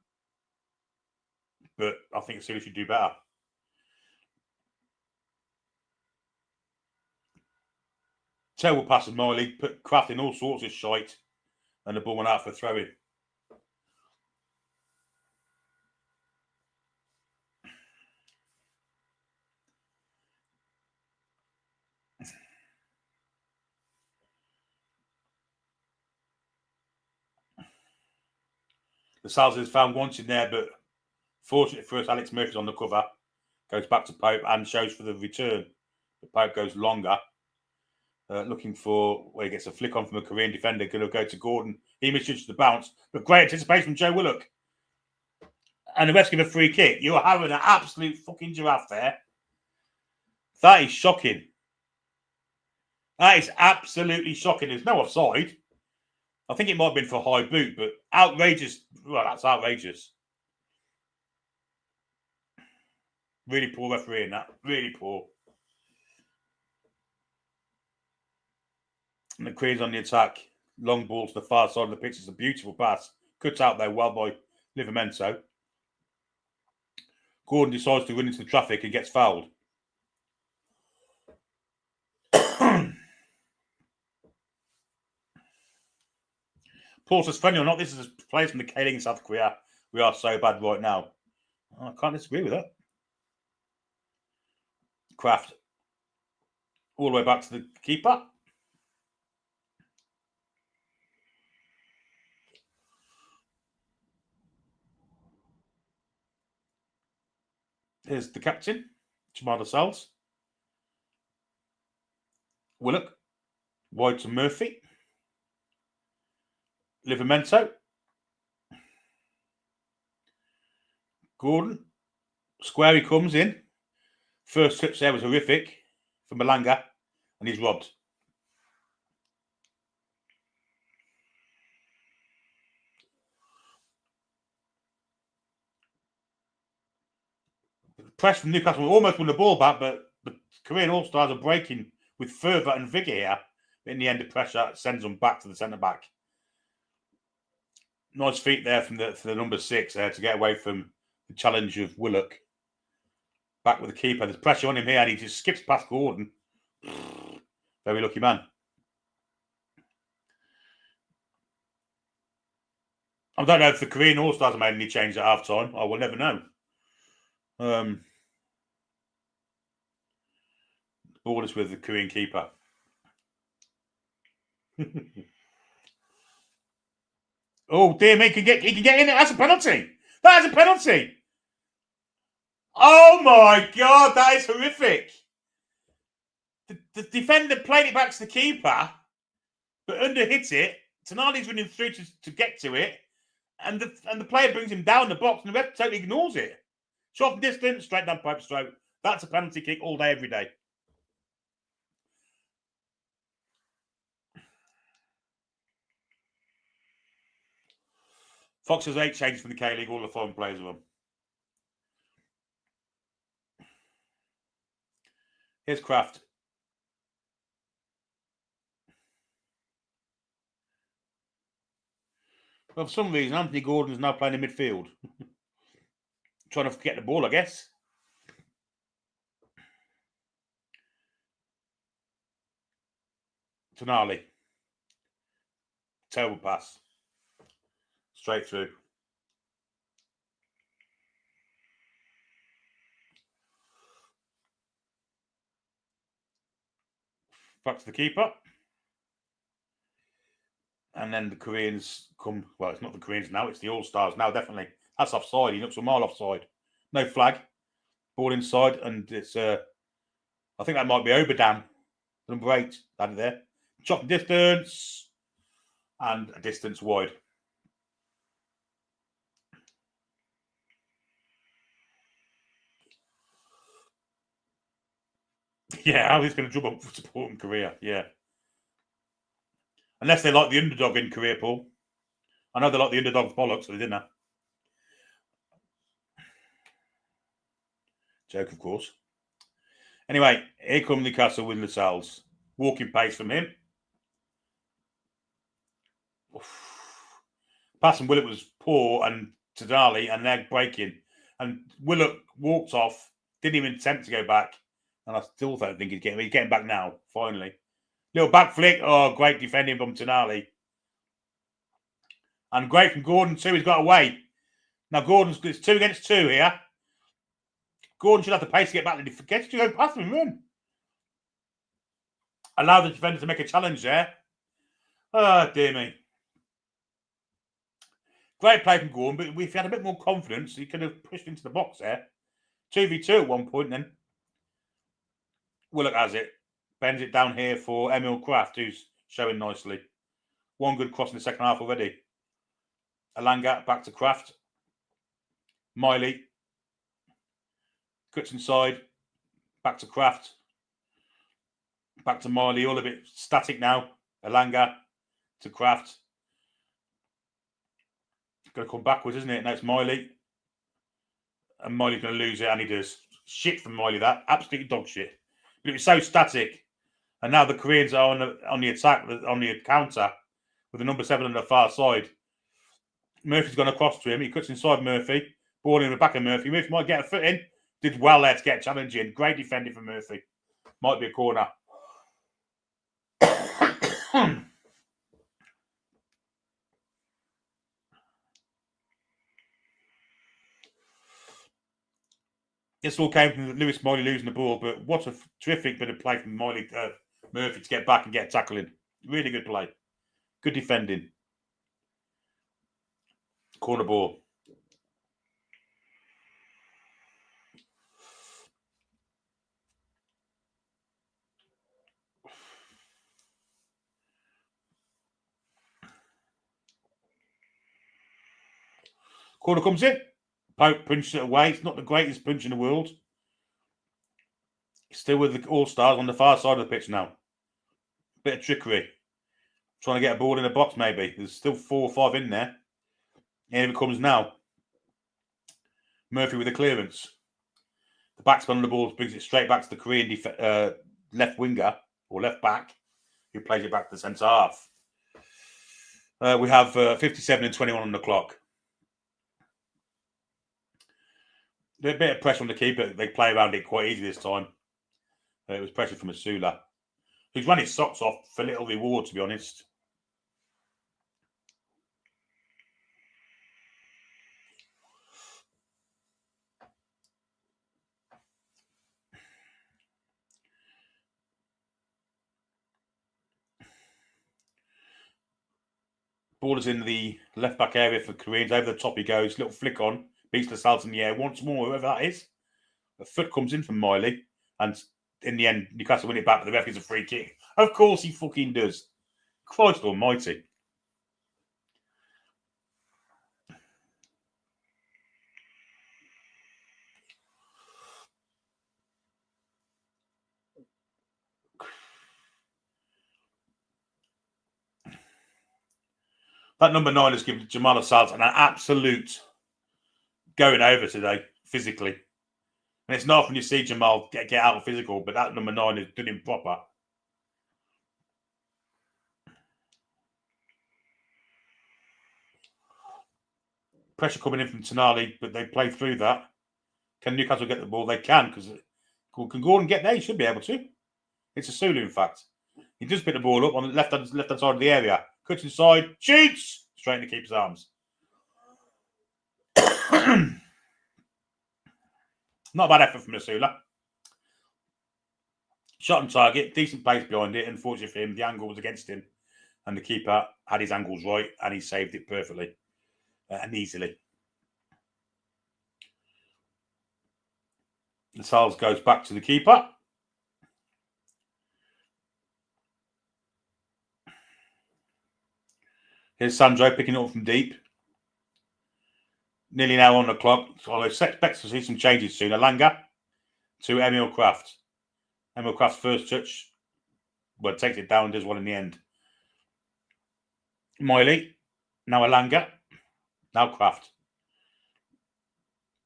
I think Asula should do better. Terrible pass of Miley, put Kraft in all sorts of shite, and the ball went out for throwing. The Salzers is found once in there, but fortunately for us, Alex Murphy's on the cover, goes back to Pope and shows for the return. The Pope goes longer. Looking for where he gets a flick on from a Korean defender. Going to go to Gordon. He misjudges the bounce, but great anticipation from Joe Willock. And the rest give a free kick. You're having an absolute fucking giraffe there. That is shocking. That is absolutely shocking. There's no offside. I think it might have been for high boot, but outrageous. Well, that's outrageous. Really poor refereeing that. Really poor. And the Queen's on the attack. Long ball to the far side of the pitch. It's a beautiful pass. Cuts out there well by Livramento. Gordon decides to run into the traffic and gets fouled. Paul says, funny or not, this is a place from the K-League in South Korea. We are so bad right now. I can't disagree with that. Kraft. All the way back to the keeper. Here's the captain, Jamal Lascelles. Willock. Wide to Murphy. Livramento. Gordon. Square he comes in. First touch there was horrific for Malanga, and he's robbed. Press from Newcastle almost won the ball back, but the Korean All-Stars are breaking with fervour and vigour here. In the end, the pressure sends them back to the centre-back. Nice feet there from the number 6 there to get away from the challenge of Willock. Back with the keeper. There's pressure on him here, and he just skips past Gordon. Very lucky man. I don't know if the Korean All-Stars have made any change at half-time. I will never know. The ball is with the Korean keeper. Oh dear me, he can get in it. That's a penalty. That is a penalty. Oh my God, that is horrific. The defender played it back to the keeper, but under hit it. Tonali's running through to get to it, and the player brings him down the box, and the ref totally ignores it. Shot from distance, straight down pipe stroke. That's a penalty kick all day, every day. Fox has 8 changes from the K-League, all the foreign players of them. Here's Kraft. Well, for some reason, Anthony Gordon's now playing in midfield. Trying to get the ball, I guess. Tonali. Terrible pass. Straight through. Back to the keeper. And then the Koreans come. Well, it's not the Koreans now. It's the All-Stars now, definitely. That's offside. He looks a mile offside. No flag. Ball inside. And it's, I think that might be Oberdam. Number 8. That is there. Shot distance. And a distance wide. Yeah, how he's going to jump up for supporting Korea. Yeah. Unless they like the underdog in Korea, Paul. I know they like the underdog's bollocks, so they didn't. Joke, of course. Anyway, here come Newcastle with Lascelles. Walking pace from him. Pass from Willock was poor, and Tonali, and they're breaking. And Willock walked off, didn't even attempt to go back. And I still don't think he's getting back now, finally. Little back flick. Oh, great defending from Tonali. And great from Gordon too. He's got away. Now Gordon's it's 2 against 2 here. Gordon should have the pace to get back. He forgets to go past him and run. Allow the defender to make a challenge there. Oh, dear me. Great play from Gordon, but if he had a bit more confidence, he could have pushed into the box there. 2v2 at one point, then. Willock has it. Bends it down here for Emil Kraft, who's showing nicely. One good cross in the second half already. Alanga back to Kraft. Miley. Cuts inside. Back to Kraft. Back to Miley. All a bit static now. Alanga to Kraft. Going to come backwards, isn't it? Now it's Miley. And Miley's going to lose it, and he does. Shit from Miley, that. Absolutely dog shit. But it was so static. And now the Koreans are on the attack, on the counter, with the number 7 on the far side. Murphy's gone across to him. He cuts inside Murphy. Ball in the back of Murphy. Murphy might get a foot in. Did well there to get a challenge in. Great defending from Murphy. Might be a corner. This all came from Lewis Miley losing the ball, but what a terrific bit of play from Murphy to get back and get a tackle in. Really good play. Good defending. Corner ball. Corner comes in. Pope punches it away. It's not the greatest punch in the world. Still with the All-Stars on the far side of the pitch now. Bit of trickery. Trying to get a ball in the box, maybe. There's still 4 or 5 in there. Here it comes now. Murphy with a clearance. The batsman on the ball brings it straight back to the Korean left winger, or left back, who plays it back to the centre half. We have 57 and 21 on the clock. A bit of pressure on the keeper. They play around it quite easy this time. It was pressure from Asula, who's run his socks off for little reward, to be honest. Ball is in the left back area for Koreans. Over the top he goes. Little flick on. Beats the Lascelles in the air once more, whoever that is. A foot comes in from Miley. And in the end, Newcastle win it back, but the ref is a free kick. Of course he fucking does. Christ almighty. That number 9 has given Jamal Assault an absolute going over today, physically. And it's not often you see Jamal get out of physical, but that number 9 is doing him proper. Pressure coming in from Tonali, but they play through that. Can Newcastle get the ball? They can, because can Gordon get there? He should be able to. It's a Sulu, in fact. He does pick the ball up on the left-hand side of the area. Cuts inside, shoots! Straight into keeper's arms. Not a bad effort from Masula. Shot on target, decent pace behind it. Unfortunately for him, the angle was against him. And the keeper had his angles right, and he saved it perfectly and easily. Lascelles goes back to the keeper. Here's Sandro picking it up from deep. Nearly now on the clock. So I expect to see some changes soon. Alanga to Emil Kraft. Emil Kraft's first touch, well, takes it down, does one in the end. Miley, now Alanga, now Kraft.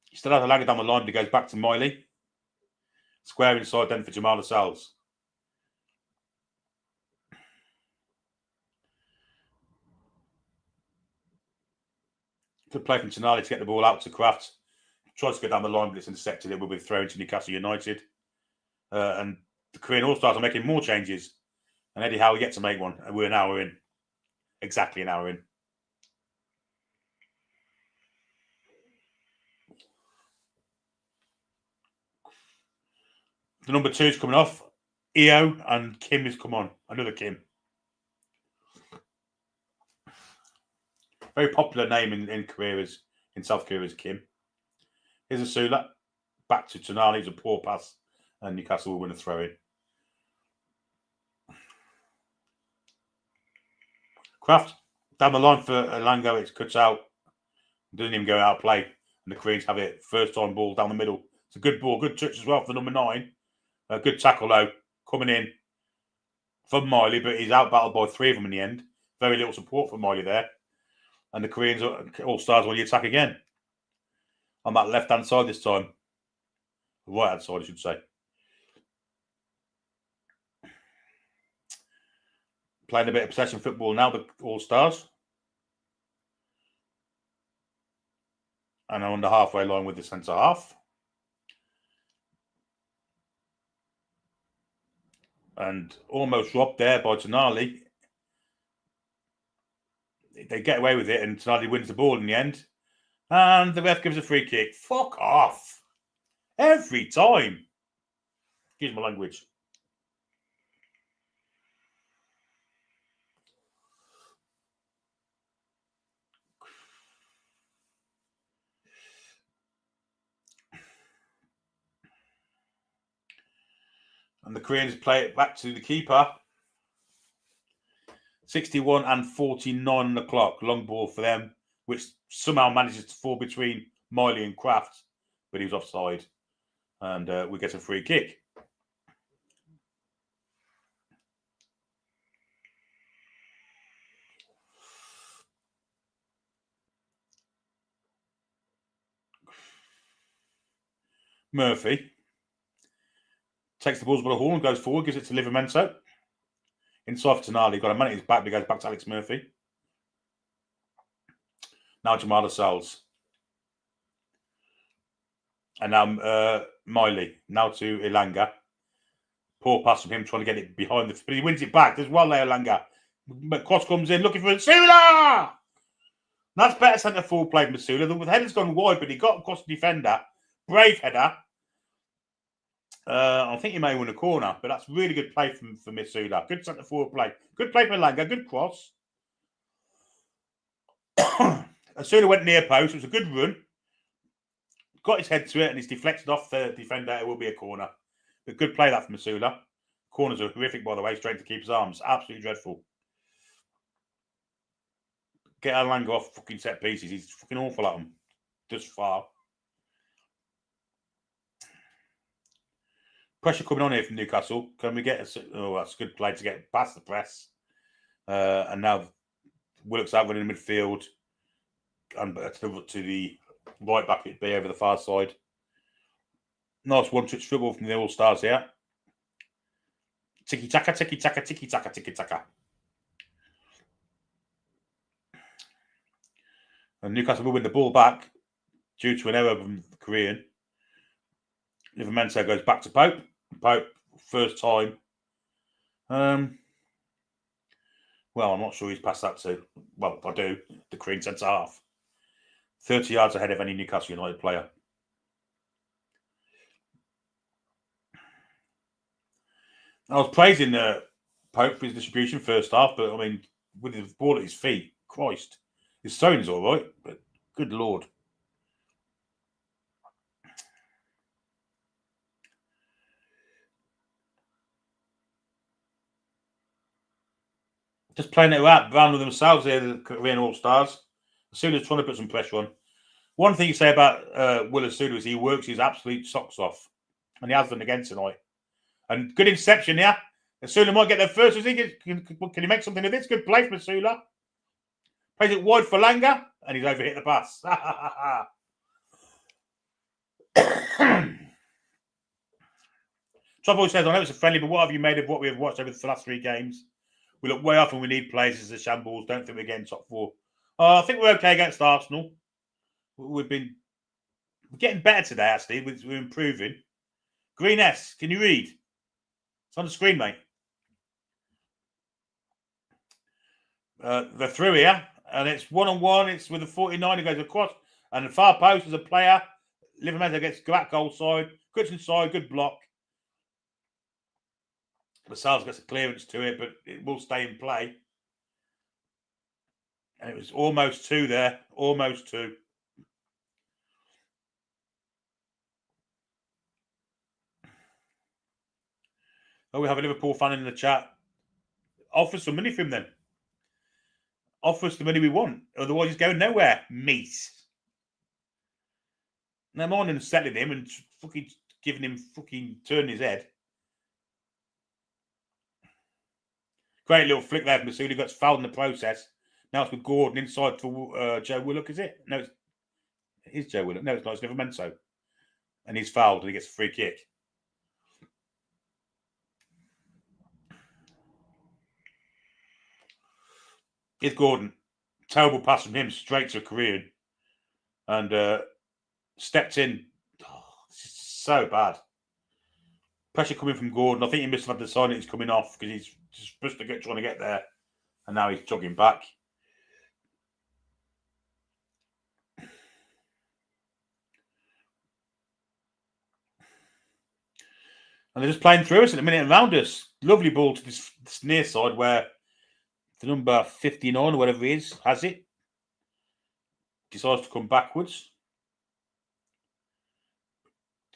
He still has Alanga down the line, but he goes back to Miley. Square inside then for Jamal Lascelles. Good play from Tonali to get the ball out to Kraft. Tries to go down the line, but it's intercepted. It will be thrown to Newcastle United. And the Korean All-Stars are making more changes. And Eddie Howe yet to make one. And we're an hour in. Exactly an hour in. The number 2 is coming off. EO and Kim has come on. Another Kim. Very popular name in Korea in South Korea is Kim. Here's a Sula. Back to Tonali. It's a poor pass. And Newcastle will win a throw-in. Kraft down the line for Lango. It cuts out. Doesn't even go out of play. And the Koreans have it. First time ball down the middle. It's a good ball. Good touch as well for number 9. A good tackle though. Coming in from Miley. But he's out-battled by 3 of them in the end. Very little support from Miley there. And the Koreans All-Stars will attack again. On that left-hand side this time. Right-hand side, I should say. Playing a bit of possession football now, the All-Stars. And on the halfway line with the centre-half. And almost robbed there by Tonali. They get away with it, and Tonali wins the ball in the end. And the ref gives a free kick. Fuck off. Every time. Excuse my language. And the Koreans play it back to the keeper. 61 and 49 on the clock. Long ball for them, which somehow manages to fall between Miley and Kraft, but he was offside. And we get a free kick. Murphy takes the ball by the horn, goes forward, gives it to Livramento. Inside for Tonali, got a man at his back, but he goes back to Alex Murphy. Now Jamal Lascelles. And now Miley. Now to Ilanga. Poor pass from him, trying to get it behind the... But he wins it back. There's one there, Ilanga. Cross comes in, looking for Sula! That's better centre-forward play from Sula. The header's gone wide, but he got across the defender. Brave header. I think he may win a corner, but that's really good play from Misula. Good centre forward play. Good play for Langa. Good cross. Misula went near post. It was a good run. Got his head to it and he's deflected off the defender. It will be a corner. But good play that from Misula. Corners are horrific, by the way. Straight to keeper's arms. Absolutely dreadful. Get Langa off fucking set pieces. He's fucking awful at them. Just far. Pressure coming on here from Newcastle. Can we get oh, that's a good play to get past the press. And now Willock's out running in midfield. And to the right back, it'd be over the far side. Nice one-touch football from the All-Stars here. Tiki-taka, tiki-taka, tiki-taka, tiki-taka. And Newcastle will win the ball back due to an error from the Korean. Livramento goes back to Pope. Pope, first time. Well, I'm not sure he's passed that to. Well, I do. The Korean centre half. 30 yards ahead of any Newcastle United player. I was praising Pope for his distribution first half, but I mean, with the ball at his feet, Christ. His throwing's all right, but good Lord. Just playing it out, around with themselves here, the Korean All-Stars. As soon as trying to put some pressure on. One thing you say about Will Asudu is he works his absolute socks off. And he has done again tonight. And good inception here. Asula might get there first. Can he make something of this? Good play from Asula. Plays it wide for Langa. And he's overhit the pass. Trouble says, I know it's a friendly, but what have you made of what we have watched over the last 3 games? We look way off and we need players as the shambles. Don't think we're getting top 4. I think we're okay against Arsenal. We're getting better today, actually. We're improving. Green S, can you read? It's on the screen, mate. They're through here, and it's 1-on-1. It's with a 49 who goes across, and the far post is a player. Livramento gets back goal side, cuts inside, good block. Lascelles gets a clearance to it, but it will stay in play. And it was almost 2 there, almost 2. Oh, we have a Liverpool fan in the chat. Offer some money from them. Offer us the money we want. Otherwise, he's going nowhere, mate. No more than settling him and fucking giving him turning his head. Great little flick there from Masudi. Got fouled in the process. Now it's with Gordon inside for Joe Willock, is it? No, it is Joe Willock. No, it's not. It's Livramento. And he's fouled and he gets a free kick. Here's Gordon. Terrible pass from him straight to a Korean. And stepped in. Oh, this is so bad. Pressure coming from Gordon. I think he must have had the sign that he's coming off because he's just supposed to trying to get there. And now he's jogging back. And they're just playing through us at the minute around us. Lovely ball to this near side where the number 59 or whatever it is has it. Decides to come backwards.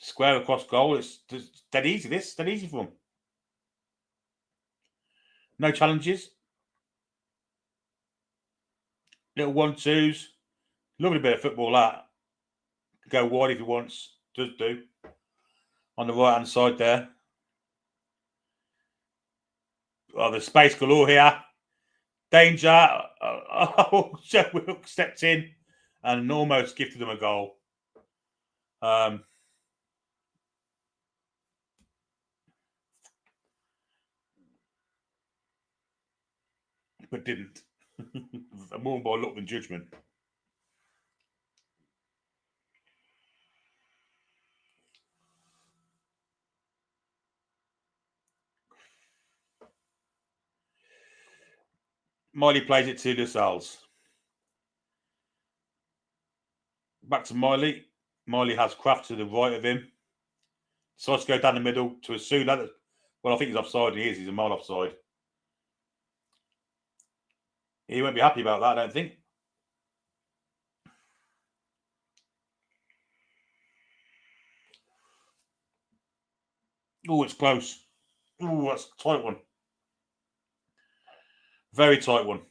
Square across goal. It's dead easy, this. Dead easy for them. No challenges. Little 1-2s. Lovely bit of football, that. Go wide if he wants. Does do. On the right-hand side there. Oh, there's space galore here. Danger. Joe Willock stepped in and almost gifted them a goal. But didn't. More by luck than judgment. Miley plays it to Lascelles. Back to Miley. Miley has Kraft to the right of him. Decides to go down the middle to Asula. Well, I think he's offside. He is. He's a mile offside. He won't be happy about that, I don't think. Oh, it's close. Oh, that's a tight one. Very tight one.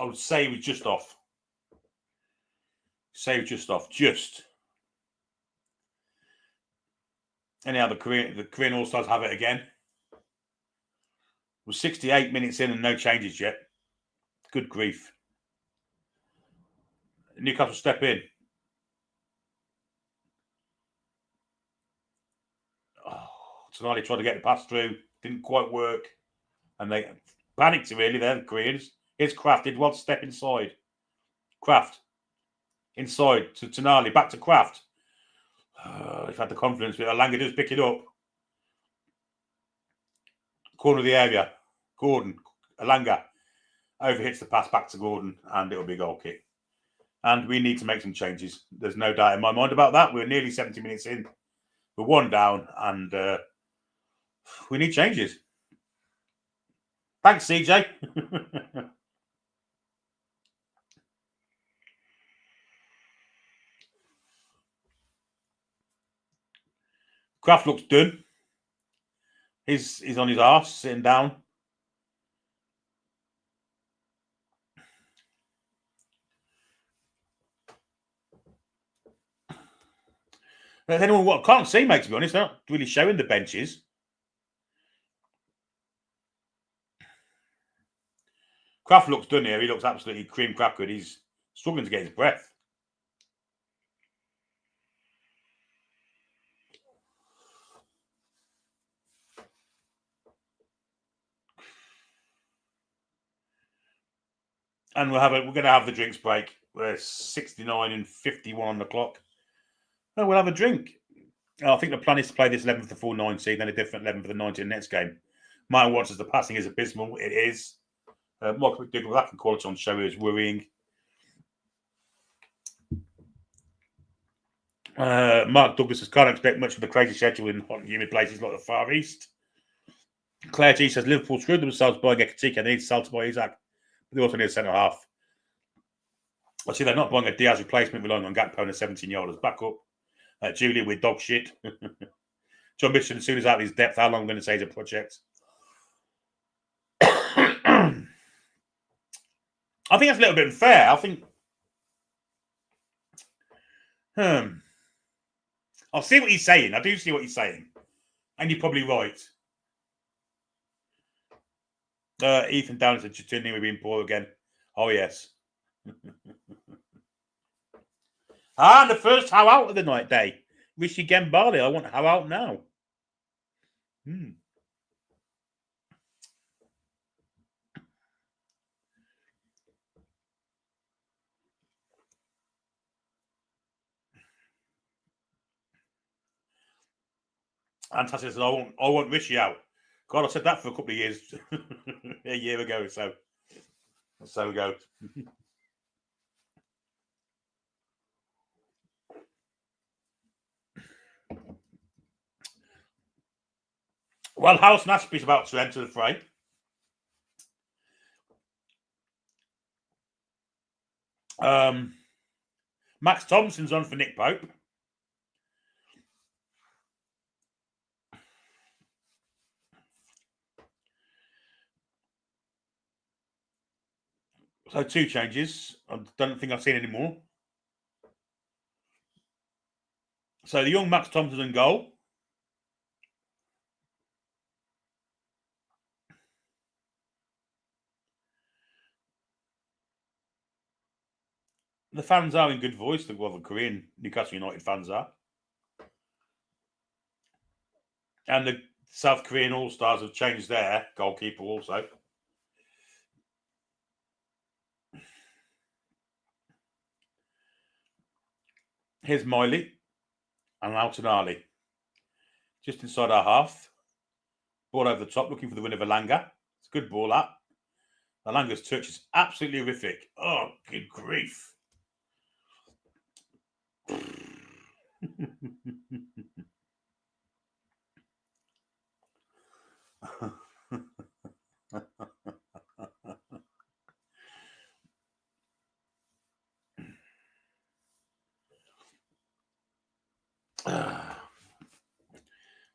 I would say he was just off. Just. Anyhow, the Korean All-Stars have it again. We're 68 minutes in and no changes yet. Good grief. Newcastle step in. Tonali tried to get the pass through, didn't quite work, and they panicked really. They're the Koreans. Here's Kraft. Did one step inside. Kraft inside to Tonali, back to Kraft. He's had the confidence, but Alanga does pick it up. Corner of the area. Gordon, Alanga overhits the pass back to Gordon, and it'll be a goal kick. And we need to make some changes. There's no doubt in my mind about that. We're nearly 70 minutes in. We're one down, and we need changes. Thanks, CJ. Kraft looks done. He's on his arse, sitting down. There's anyone what I can't see, mate, to be honest. They're not really showing the benches. Kraft looks done here. He looks absolutely cream crackered. He's struggling to get his breath. And we're going to have the drinks break. We're 69 and 51 on the clock. No, we'll have a drink. I think the plan is to play this 11 for the full 90, then a different 11 for the 90 in the next game. Mine watches the passing is abysmal. It is. Mark McDougall, lack of quality on show is worrying. Mark Douglas says, can't expect much of the crazy schedule in hot and humid places like the Far East. Claire G says, Liverpool screwed themselves buying Ekatika. They need to sell to buy Isaac. But they also need a centre half. I see they're not buying a Diaz replacement, relying on Gakpo and a 17-yarders. Back up. Julia with dog shit. John Mitchell, as soon as out of his depth, how long am I going to say is a project? I think that's a little bit unfair. I think. I'll see what he's saying. I do see what he's saying. And you're probably right. Ethan Down said, Chitini, we're being poor again. Oh, yes. And the first how out of the night day. Rishi Gembali. I want how out now. Fantastic. I want Rishi out. God, I said that for a couple of years. A year ago or so. So we go. Well, House Nashby's about to enter the fray. Max Thompson's on for Nick Pope. So 2 changes. I don't think I've seen any more. So the young Max Thompson in goal. The fans are in good voice. The Korean Newcastle United fans are. And the South Korean All-Stars have changed their goalkeeper also. Here's Miley and Tonali. Just inside our half. Ball over the top, looking for the win of Alanga. It's a good ball, that. Alanga's touch is absolutely horrific. Oh, good grief.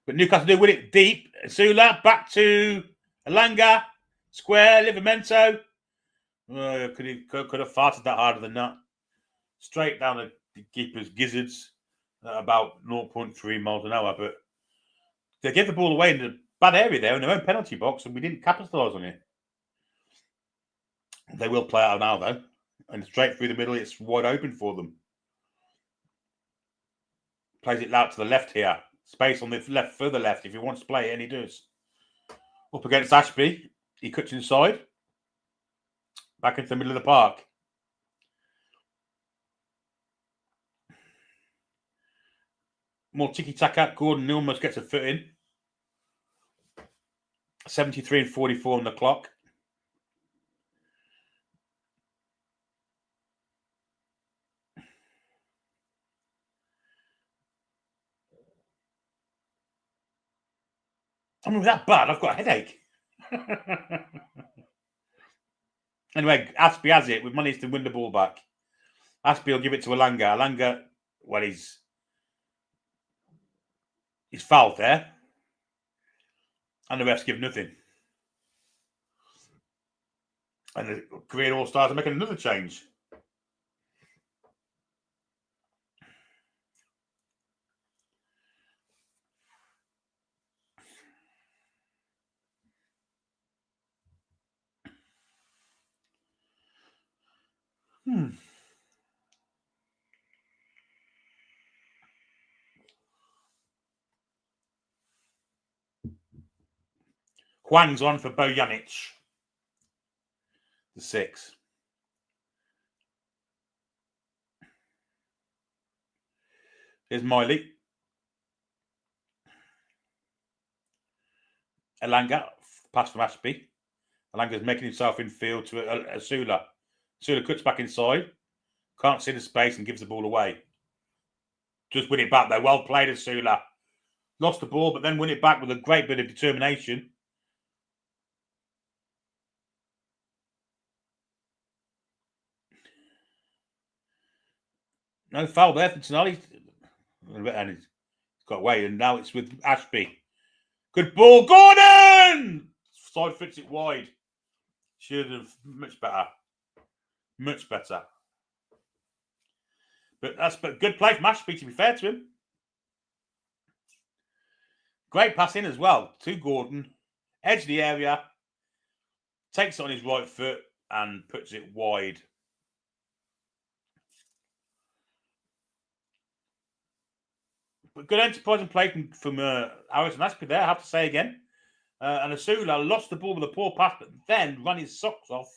But Newcastle do win it deep. Sula back to Alanga. Square, Livramento. Could have farted that harder than that. Straight down the keeper's gizzards at about 0.3 miles an hour. But they gave the ball away in a bad area there in their own penalty box, and we didn't capitalise on it. They will play out now, though. And straight through the middle, it's wide open for them. Plays it out to the left here. Space on the left, further left, if he wants to play it, and he does. Up against Ashby. He cuts inside. Back into the middle of the park. More tiki-taka. Gordon almost gets a foot in. 73 and 44 on the clock. I mean, that bad. I've got a headache. Anyway, Ashby has it. We've managed to win the ball back. Ashby will give it to Alanga. Alanga, well, he's fouled there. And the refs give nothing. And the Korean All-Stars are making another change. Huang's on for Bojanic. The 6. Here's Miley. Alanga, pass from Ashby. Alanga's making himself in field to Asula. Asula cuts back inside. Can't see the space and gives the ball away. Just win it back though. Well played, Asula. Lost the ball, but then win it back with a great bit of determination. No foul there for Tonali. And he's got away, and now it's with Ashby. Good ball, Gordon! Side fits it wide. Should have much better. Much better. But that's good play from Ashby, to be fair to him. Great pass in as well to Gordon. Edge of the area. Takes it on his right foot and puts it wide. But good enterprising play from Harrison Ashby there, I have to say again. And Asula lost the ball with a poor pass, but then ran his socks off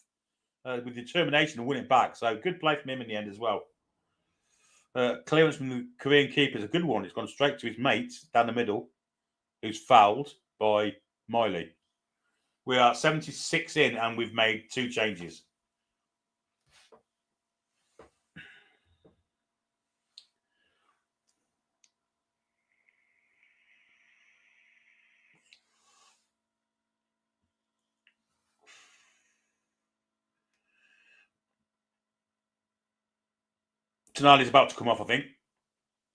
with determination and win it back. So good play from him in the end as well. Clearance from the Korean keeper is a good one. It's gone straight to his mate down the middle, who's fouled by Miley. We are 76 in and we've made 2 changes. Tonali's about to come off, I think.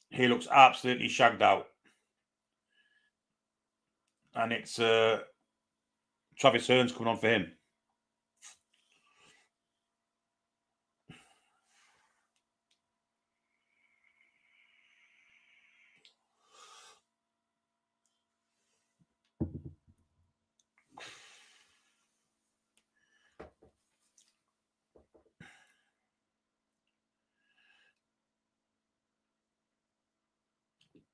He looks absolutely shagged out. And it's Travis Hearns coming on for him.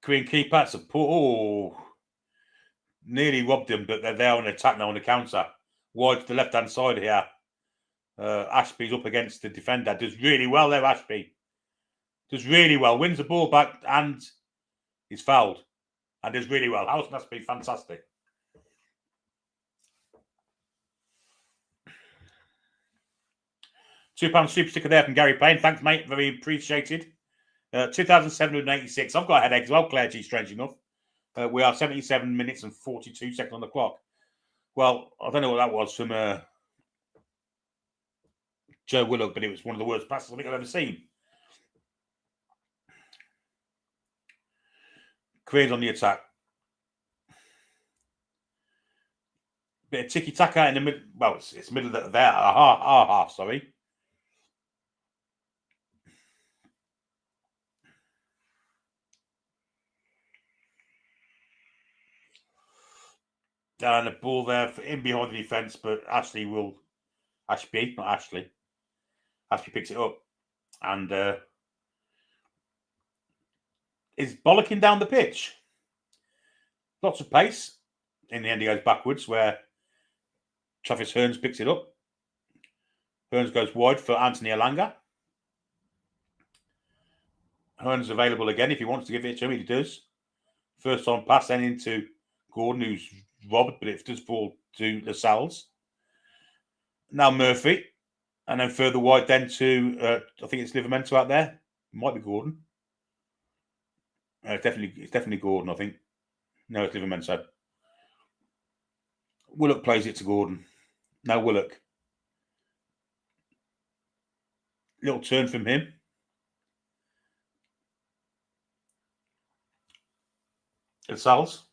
Korean keeper, support. Nearly robbed him, but they're there on attack now on the counter. Wide to the left-hand side here. Ashby's up against the defender. Does really well there, Ashby. Does really well. Wins the ball back and he's fouled. And does really well. Harrison Ashby, fantastic. £2 super sticker there from Gary Payne. Thanks, mate. Very appreciated. 2,786. I've got a headache as well, Claire G, strange enough. We are 77 minutes and 42 seconds on the clock. Well, I don't know what that was from Joe Willock, but it was one of the worst passes I think I've ever seen. Korea's on the attack. Bit of tiki-taka in the middle. Well, it's middle there. Half, sorry. And the ball there in behind the defence, but Ashby, not Ashley, Aspie picks it up and is bollocking down the pitch. Lots of pace. In the end, he goes backwards where Travis Hearns picks it up. Hearns goes wide for Anthony Elanga. Hearns available again if he wants to give it to him. He does. First time pass then into Gordon, who's robbed, but it does fall to Lascelles. Now Murphy. And then further wide then to, I think it's Livramento out there. It might be Gordon. It's definitely Gordon, I think. No, it's Livramento. Willock plays it to Gordon. Now Willock. Little turn from him. Lascelles.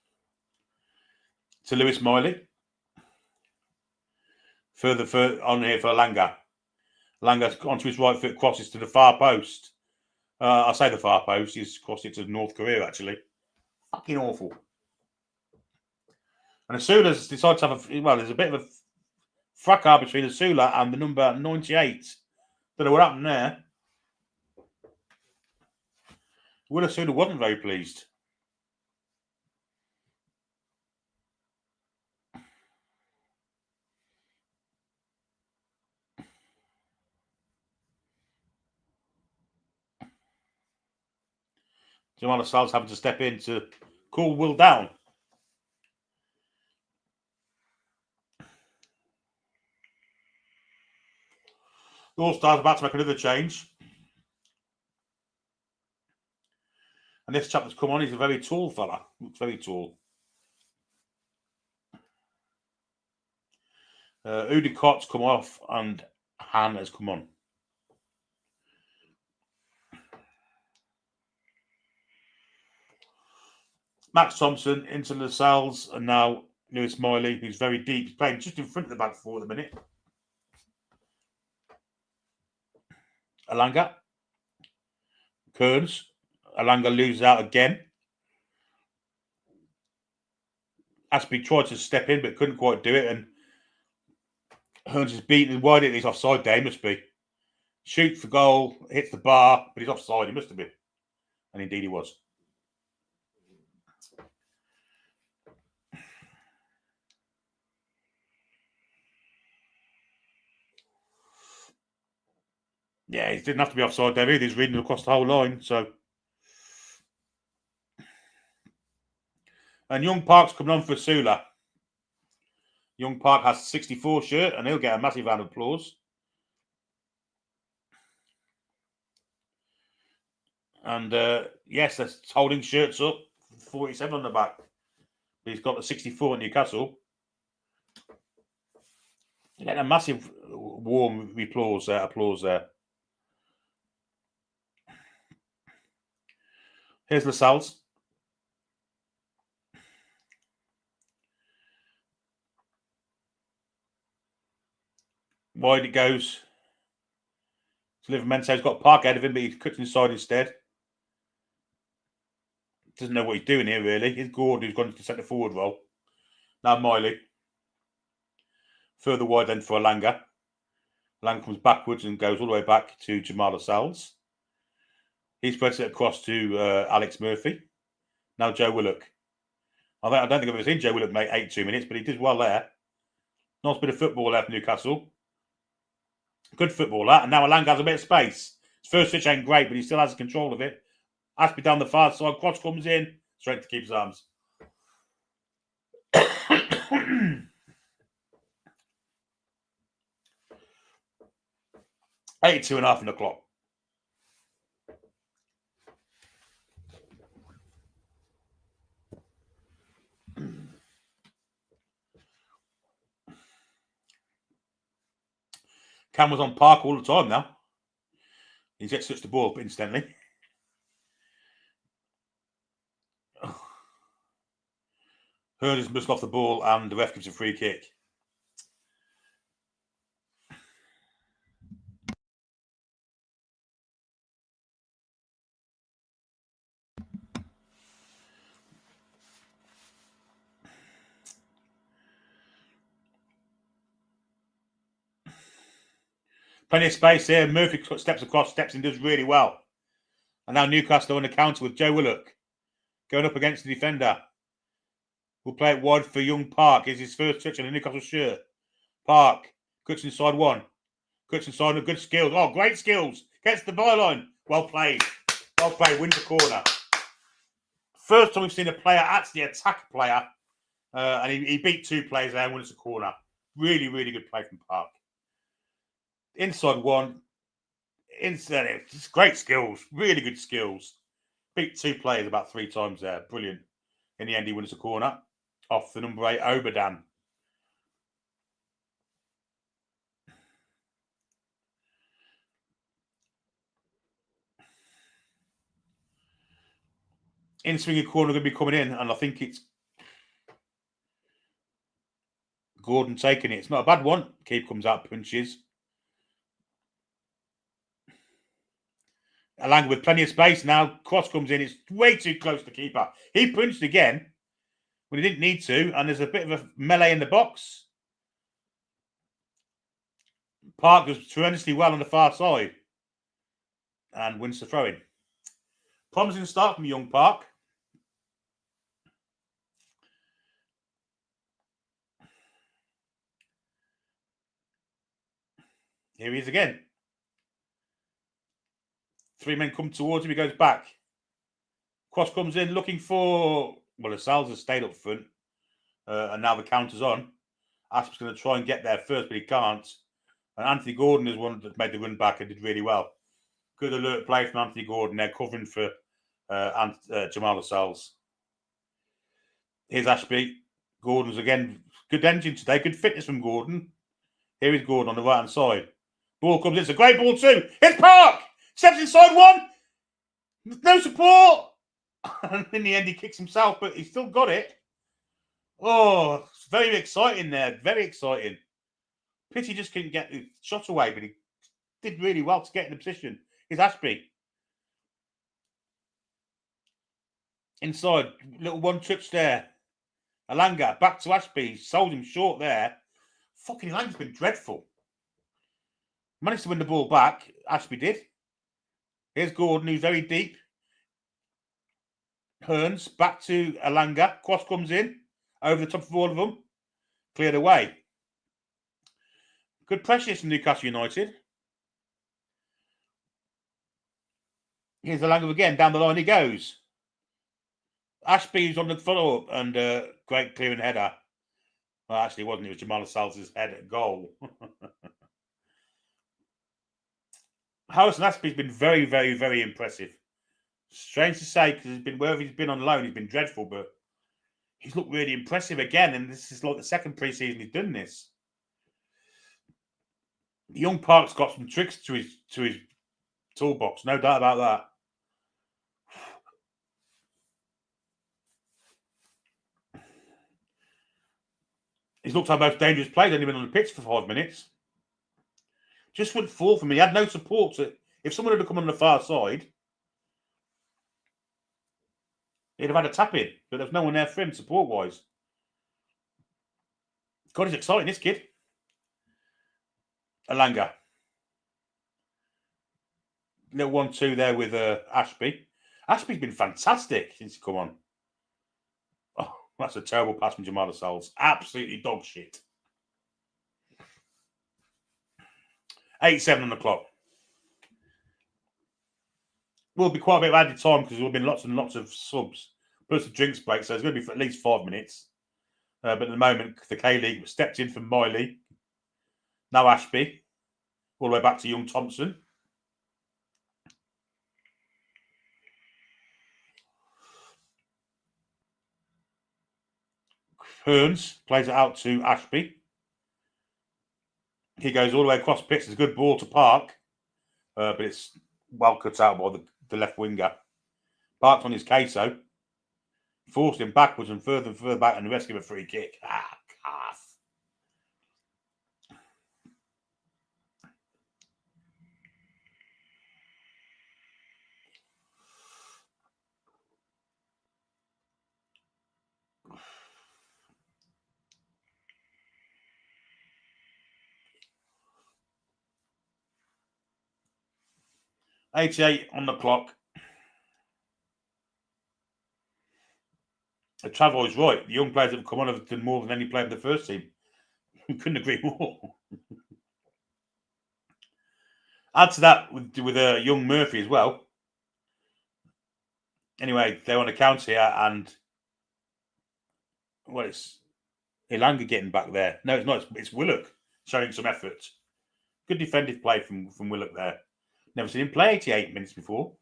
To Lewis Miley. Further on here for Langa. Langa onto his right foot, crosses to the far post. I say the far post. He's crossed it to North Korea, actually. Fucking awful. And Asula's decided to have there's a bit of a fracas between Asula and the number 98. Don't know what happened there. Will Asula wasn't very pleased. Jamal Lascelles having to step in to cool Will down. The All-Stars about to make another change. And this chap that's come on, he's a very tall fella. Looks very tall. Udicott's come off and Han has come on. Max Thompson into Lascelles and now Lewis Miley, who's very deep. He's playing just in front of the back four at the minute. Elanga. Kearns. Elanga loses out again. Aspie tried to step in but couldn't quite do it. And Hearns is beaten wide. He's offside there, he must be. Shoots for goal, hits the bar, but he's offside. He must have been. And indeed he was. Yeah, he didn't have to be offside there either. He's reading across the whole line. So, and Young Park's coming on for Sula. Young Park has a 64 shirt and he'll get a massive round of applause. And yes, that's holding shirts up. 47 on the back. He's got the 64 at Newcastle. You get a massive warm applause there. Here's Lascelles. Wide it goes. Livermento's got Park ahead of him, but he cuts inside instead. Doesn't know what he's doing here, really. It's Gordon who's gone to centre forward role. Now Miley. Further wide then for Elanga. Elanga comes backwards and goes all the way back to Jamal Lascelles. He spreads it across to Alex Murphy. Now Joe Willock. I don't think I've ever seen Joe Willock make 82 minutes, but he did well there. Nice bit of football there for Newcastle. Good football, that. And now Elanga has a bit of space. His first switch ain't great, but he still has control of it. Aspie down the far side. Cross comes in. Straight to keep his arms. 82.5 on the clock. Camera's on Park all the time now. He gets touched the ball up instantly. Hearns missed off the ball and the ref gives a free kick. Plenty of space here. Murphy steps across, steps in, does really well. And now Newcastle on the counter with Joe Willock going up against the defender. We'll play it wide for young Park. Is his first touch on a Newcastle shirt. Park cuts inside one. Cuts inside with good skills. Oh, great skills. Gets the byline. Well played. Well played. Wins the corner. First time we've seen a player actually attack a player. And he beat two players there and wins the corner. Really, really good play from Park. Inside one. Inside it. Just great skills. Really good skills. Beat two players about 3 times there. Brilliant. In the end, he wins the corner. Off the number 8, Oberdan. In swinging corner going to be coming in, and I think it's Gordon taking it. It's not a bad one. Keeper comes out, punches. Alanga with plenty of space now. Cross comes in. It's way too close to the keeper. He punched again when he didn't need to, and there's a bit of a melee in the box. Park does tremendously well on the far side and wins the throw-in. Promising start from young Park. Here he is again. 3 men come towards him. He goes back. Cross comes in looking for... Well, the Sal's has stayed up front. And now the counter's on. Asp's going to try and get there first, but he can't. And Anthony Gordon is one that made the run back and did really well. Good alert play from Anthony Gordon. They're covering for Jamal Lascelles. Here's Ashby. Gordon's again. Good engine today. Good fitness from Gordon. Here is Gordon on the right-hand side. Ball comes in. It's a great ball too. It's Park! Steps inside one. No support. And in the end, he kicks himself, but he's still got it. Oh, it's very exciting there. Very exciting. Pity just couldn't get the shot away, but he did really well to get in the position. Here's Ashby. Inside. Little one touch there. Alanga back to Ashby. Sold him short there. Fucking Alanga's been dreadful. Managed to win the ball back. Ashby did. Here's Gordon, who's very deep. Hearns back to Alanga. Cross comes in. Over the top of all of them. Cleared away. Good pressure from Newcastle United. Here's Alanga again. Down the line he goes. Ashby's on the follow-up and great clearing header. Well, actually, it wasn't. It was Jamal Lascelles' head at goal. Harrison Ashby's been very, very, very impressive. Strange to say, because wherever he's been on loan, he's been dreadful, but he's looked really impressive again, and this is like the second pre-season he's done this. Young Park's got some tricks to his toolbox, no doubt about that. He's looked our most dangerous player. He's only been on the pitch for 5 minutes. Just wouldn't fall for me. He had no support. So if someone had come on the far side, he'd have had a tap in, but there's no one there for him support-wise. God, he's exciting, this kid. Alanga. Little 1-2 there with Ashby. Ashby's been fantastic since he come on. Oh, that's a terrible pass from Jamal Lascelles. Absolutely dog shit. 8-7 on the clock. Will be quite a bit of added time because there will have been lots and lots of subs. Plus the drinks break, so it's going to be for at least 5 minutes. But at the moment, the K-League stepped in from Miley. Now Ashby. All the way back to young Thompson. Hearns plays it out to Ashby. He goes all the way across pitch. It's a good ball to Park. But it's well cut out by the left winger. Park's on his queso. Forced him backwards and further back, and the rest give a free kick. Ah, calf. 88 on the clock. The Trevor is right. The young players that have come on have done more than any player in the first team. Couldn't agree more. Add to that with a young Murphy as well. Anyway, they're on account here, and well, it's Ilanga getting back there. No, it's not. It's Willock showing some effort. Good defensive play from Willock there. Never seen him play 88 minutes before.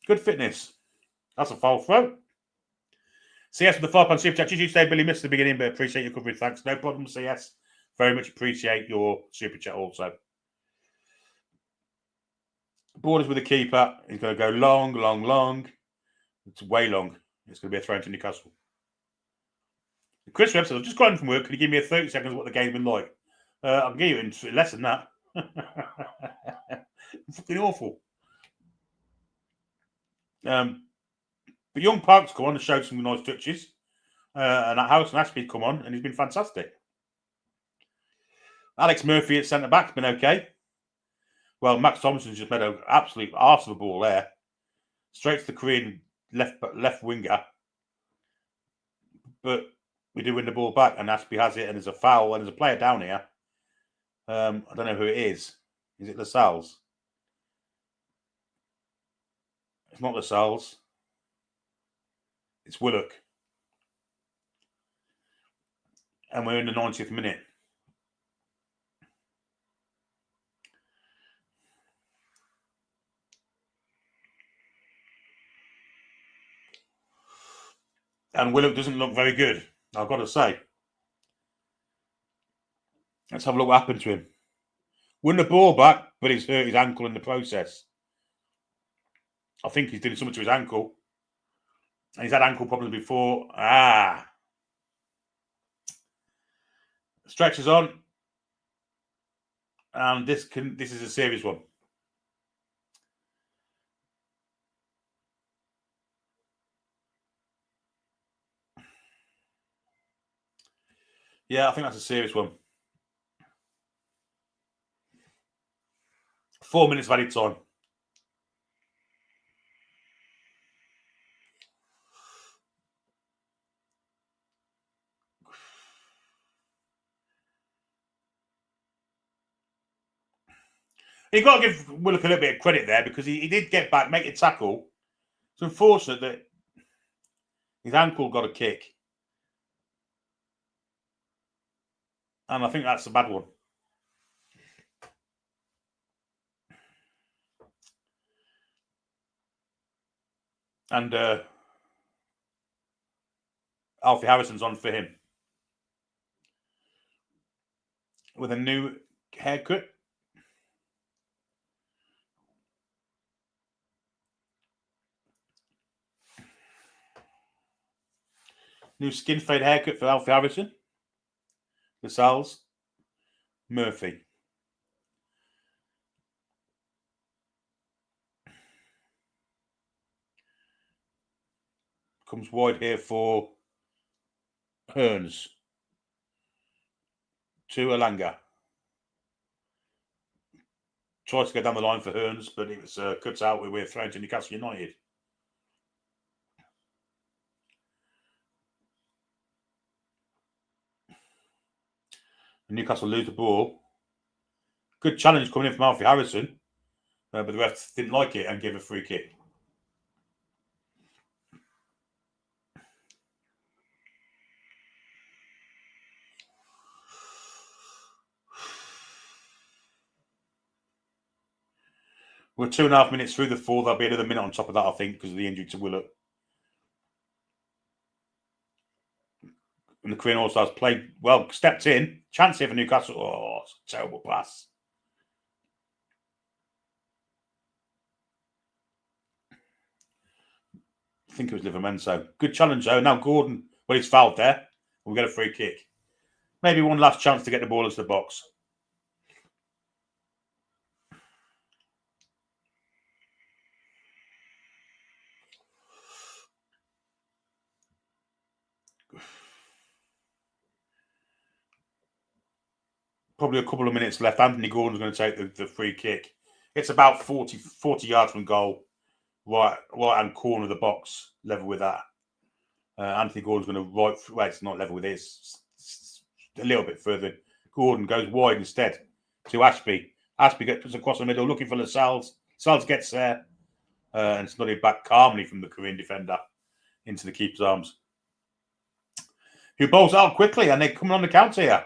Good fitness. That's a foul throw. CS with the £5 super chat. You say Billy missed the beginning, but appreciate your coverage. Thanks. No problem, CS. Very much appreciate your super chat also. Borders with the keeper. He's going to go long, long, long. It's way long. It's going to be a throw to Newcastle. Chris Webb says, I've just got in from work. Can you give me a 30 seconds of what the game's been like? I can give you in less than that. Fucking awful. But young Park's come on and showed some nice touches. And Harrison Ashby's come on and he's been fantastic. Alex Murphy at centre back's been okay. Well, Max Thompson's just made an absolute arse of a ball there. Straight to the Korean left winger. But we do win the ball back and Ashby has it and there's a foul and there's a player down here. I don't know who it is. Is it Lascelles? It's not Lascelles. It's Willock. And we're in the 90th minute. And Willock doesn't look very good, I've got to say. Let's have a look what happened to him. Won the ball back, but he's hurt his ankle in the process. I think he's doing something to his ankle. And he's had ankle problems before. Stretches on. And this is a serious one. Yeah, I think that's a serious one. 4 minutes of added time. You've got to give Willock a little bit of credit there because he did get back, make a tackle. It's unfortunate that his ankle got a kick. And I think that's a bad one. And Alfie Harrison's on for him. With a new haircut. New skin fade haircut for Alfie Harrison. Lascelles. Murphy. Comes wide here for Hearns. To Ilanga. Tries to go down the line for Hearns, but it was cut out. We're thrown to Newcastle United. Newcastle lose the ball. Good challenge coming in from Alfie Harrison, but the ref didn't like it and gave a free kick. We're 2.5 minutes through the fourth. There'll be another minute on top of that, I think, because of the injury to Willock. And the Korean All-Stars played well, stepped in. Chance here for Newcastle. Oh, it's a terrible pass. I think it was Livermenso. Good challenge, though. Now Gordon, well, he's fouled there. We'll get a free kick. Maybe one last chance to get the ball into the box. probably a couple of minutes left. Anthony Gordon's going to take the free kick. It's about 40 yards from goal, right hand corner of the box, level with that. Anthony Gordon's going to well, it's not level with it. It's a little bit further. Gordon goes wide instead to Ashby. Ashby puts across the middle, looking for Lascelles. Lascelles gets there and it's nodded back calmly from the Korean defender into the keeper's arms, who bowls out quickly, and they're coming on the counter here.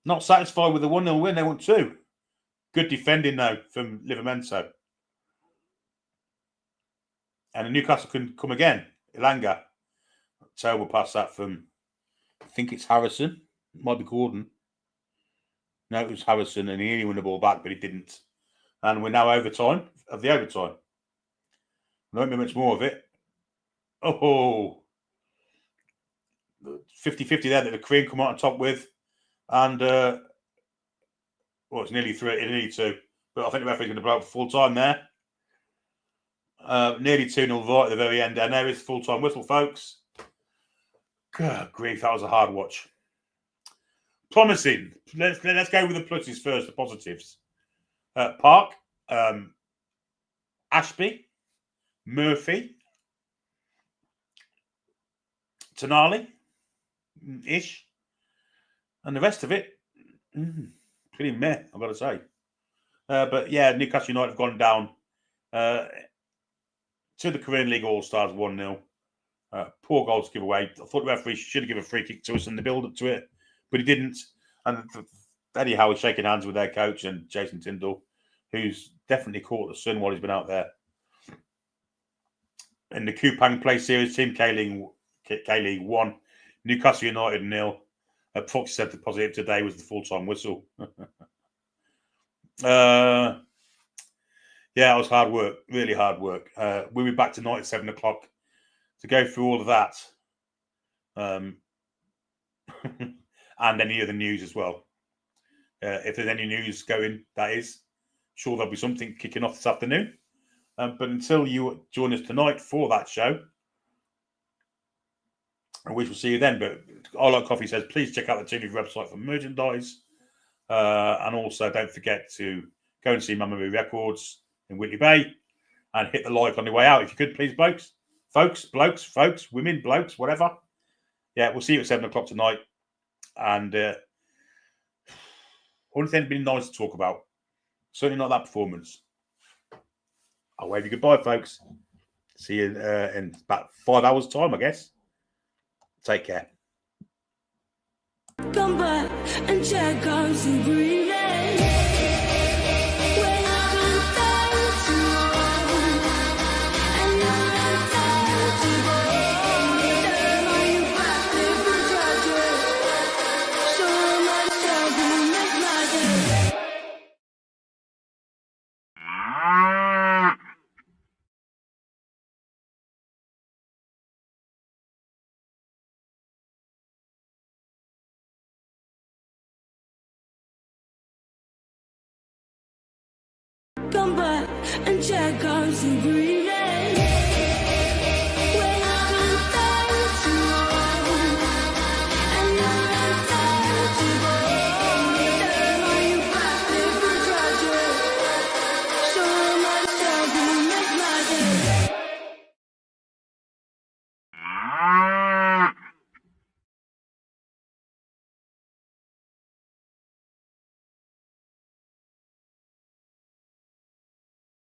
Not satisfied with the 1-0 win, they want 2. Good defending, though, from Livramento. And the Newcastle can come again. Ilanga. Terrible pass that from, I think it's Harrison. It might be Gordon. No, it was Harrison, and he nearly won the ball back, but he didn't. And we're now overtime of the overtime. There won't be much more of it. Oh, 50-50 there that the Korean come out on top with. And, it's nearly 3, nearly 2. But I think the referee's going to blow up for full time there. Nearly 2-0 right at the very end. And there is full time whistle, folks. God grief, that was a hard watch. Promising. Let's go with the pluses first, the positives. Park, Ashby, Murphy, Tonali-ish, and the rest of it, pretty meh, I've got to say. But yeah, Newcastle United have gone down to the Korean League All-Stars 1-0. Poor goal to give away. I thought the referee should have given a free kick to us in the build-up to it, but he didn't. And Eddie Howe was shaking hands with their coach and Jason Tyndall, who's definitely caught the sun while he's been out there. In the Kupang Play Series, Team K-League 1, Newcastle United 0. Fox said the positive today was the full-time whistle. Yeah, it was hard work, really hard work. We'll be back tonight at 7 o'clock to go through all of that. And any other news as well. If there's any news going, that is. Sure, there'll be something kicking off this afternoon. But until you join us tonight for that show, we shall see you then. But I Like Coffee says, please check out the Toon Army website for merchandise. And also don't forget to go and see Mamma Mia Records in Whitley Bay and hit the like on the way out. If you could, please, folks, women, blokes, whatever. Yeah, we'll see you at 7 o'clock tonight. And only thing been nice to talk about. Certainly not that performance. I'll wave you goodbye, folks. See you in about 5 hours' time, I guess. Take care. Come back and check out some green men. When I've been there too long, and I'm there to go. Then are you back there for tragic? So much trouble make my day. Come back and check out some green.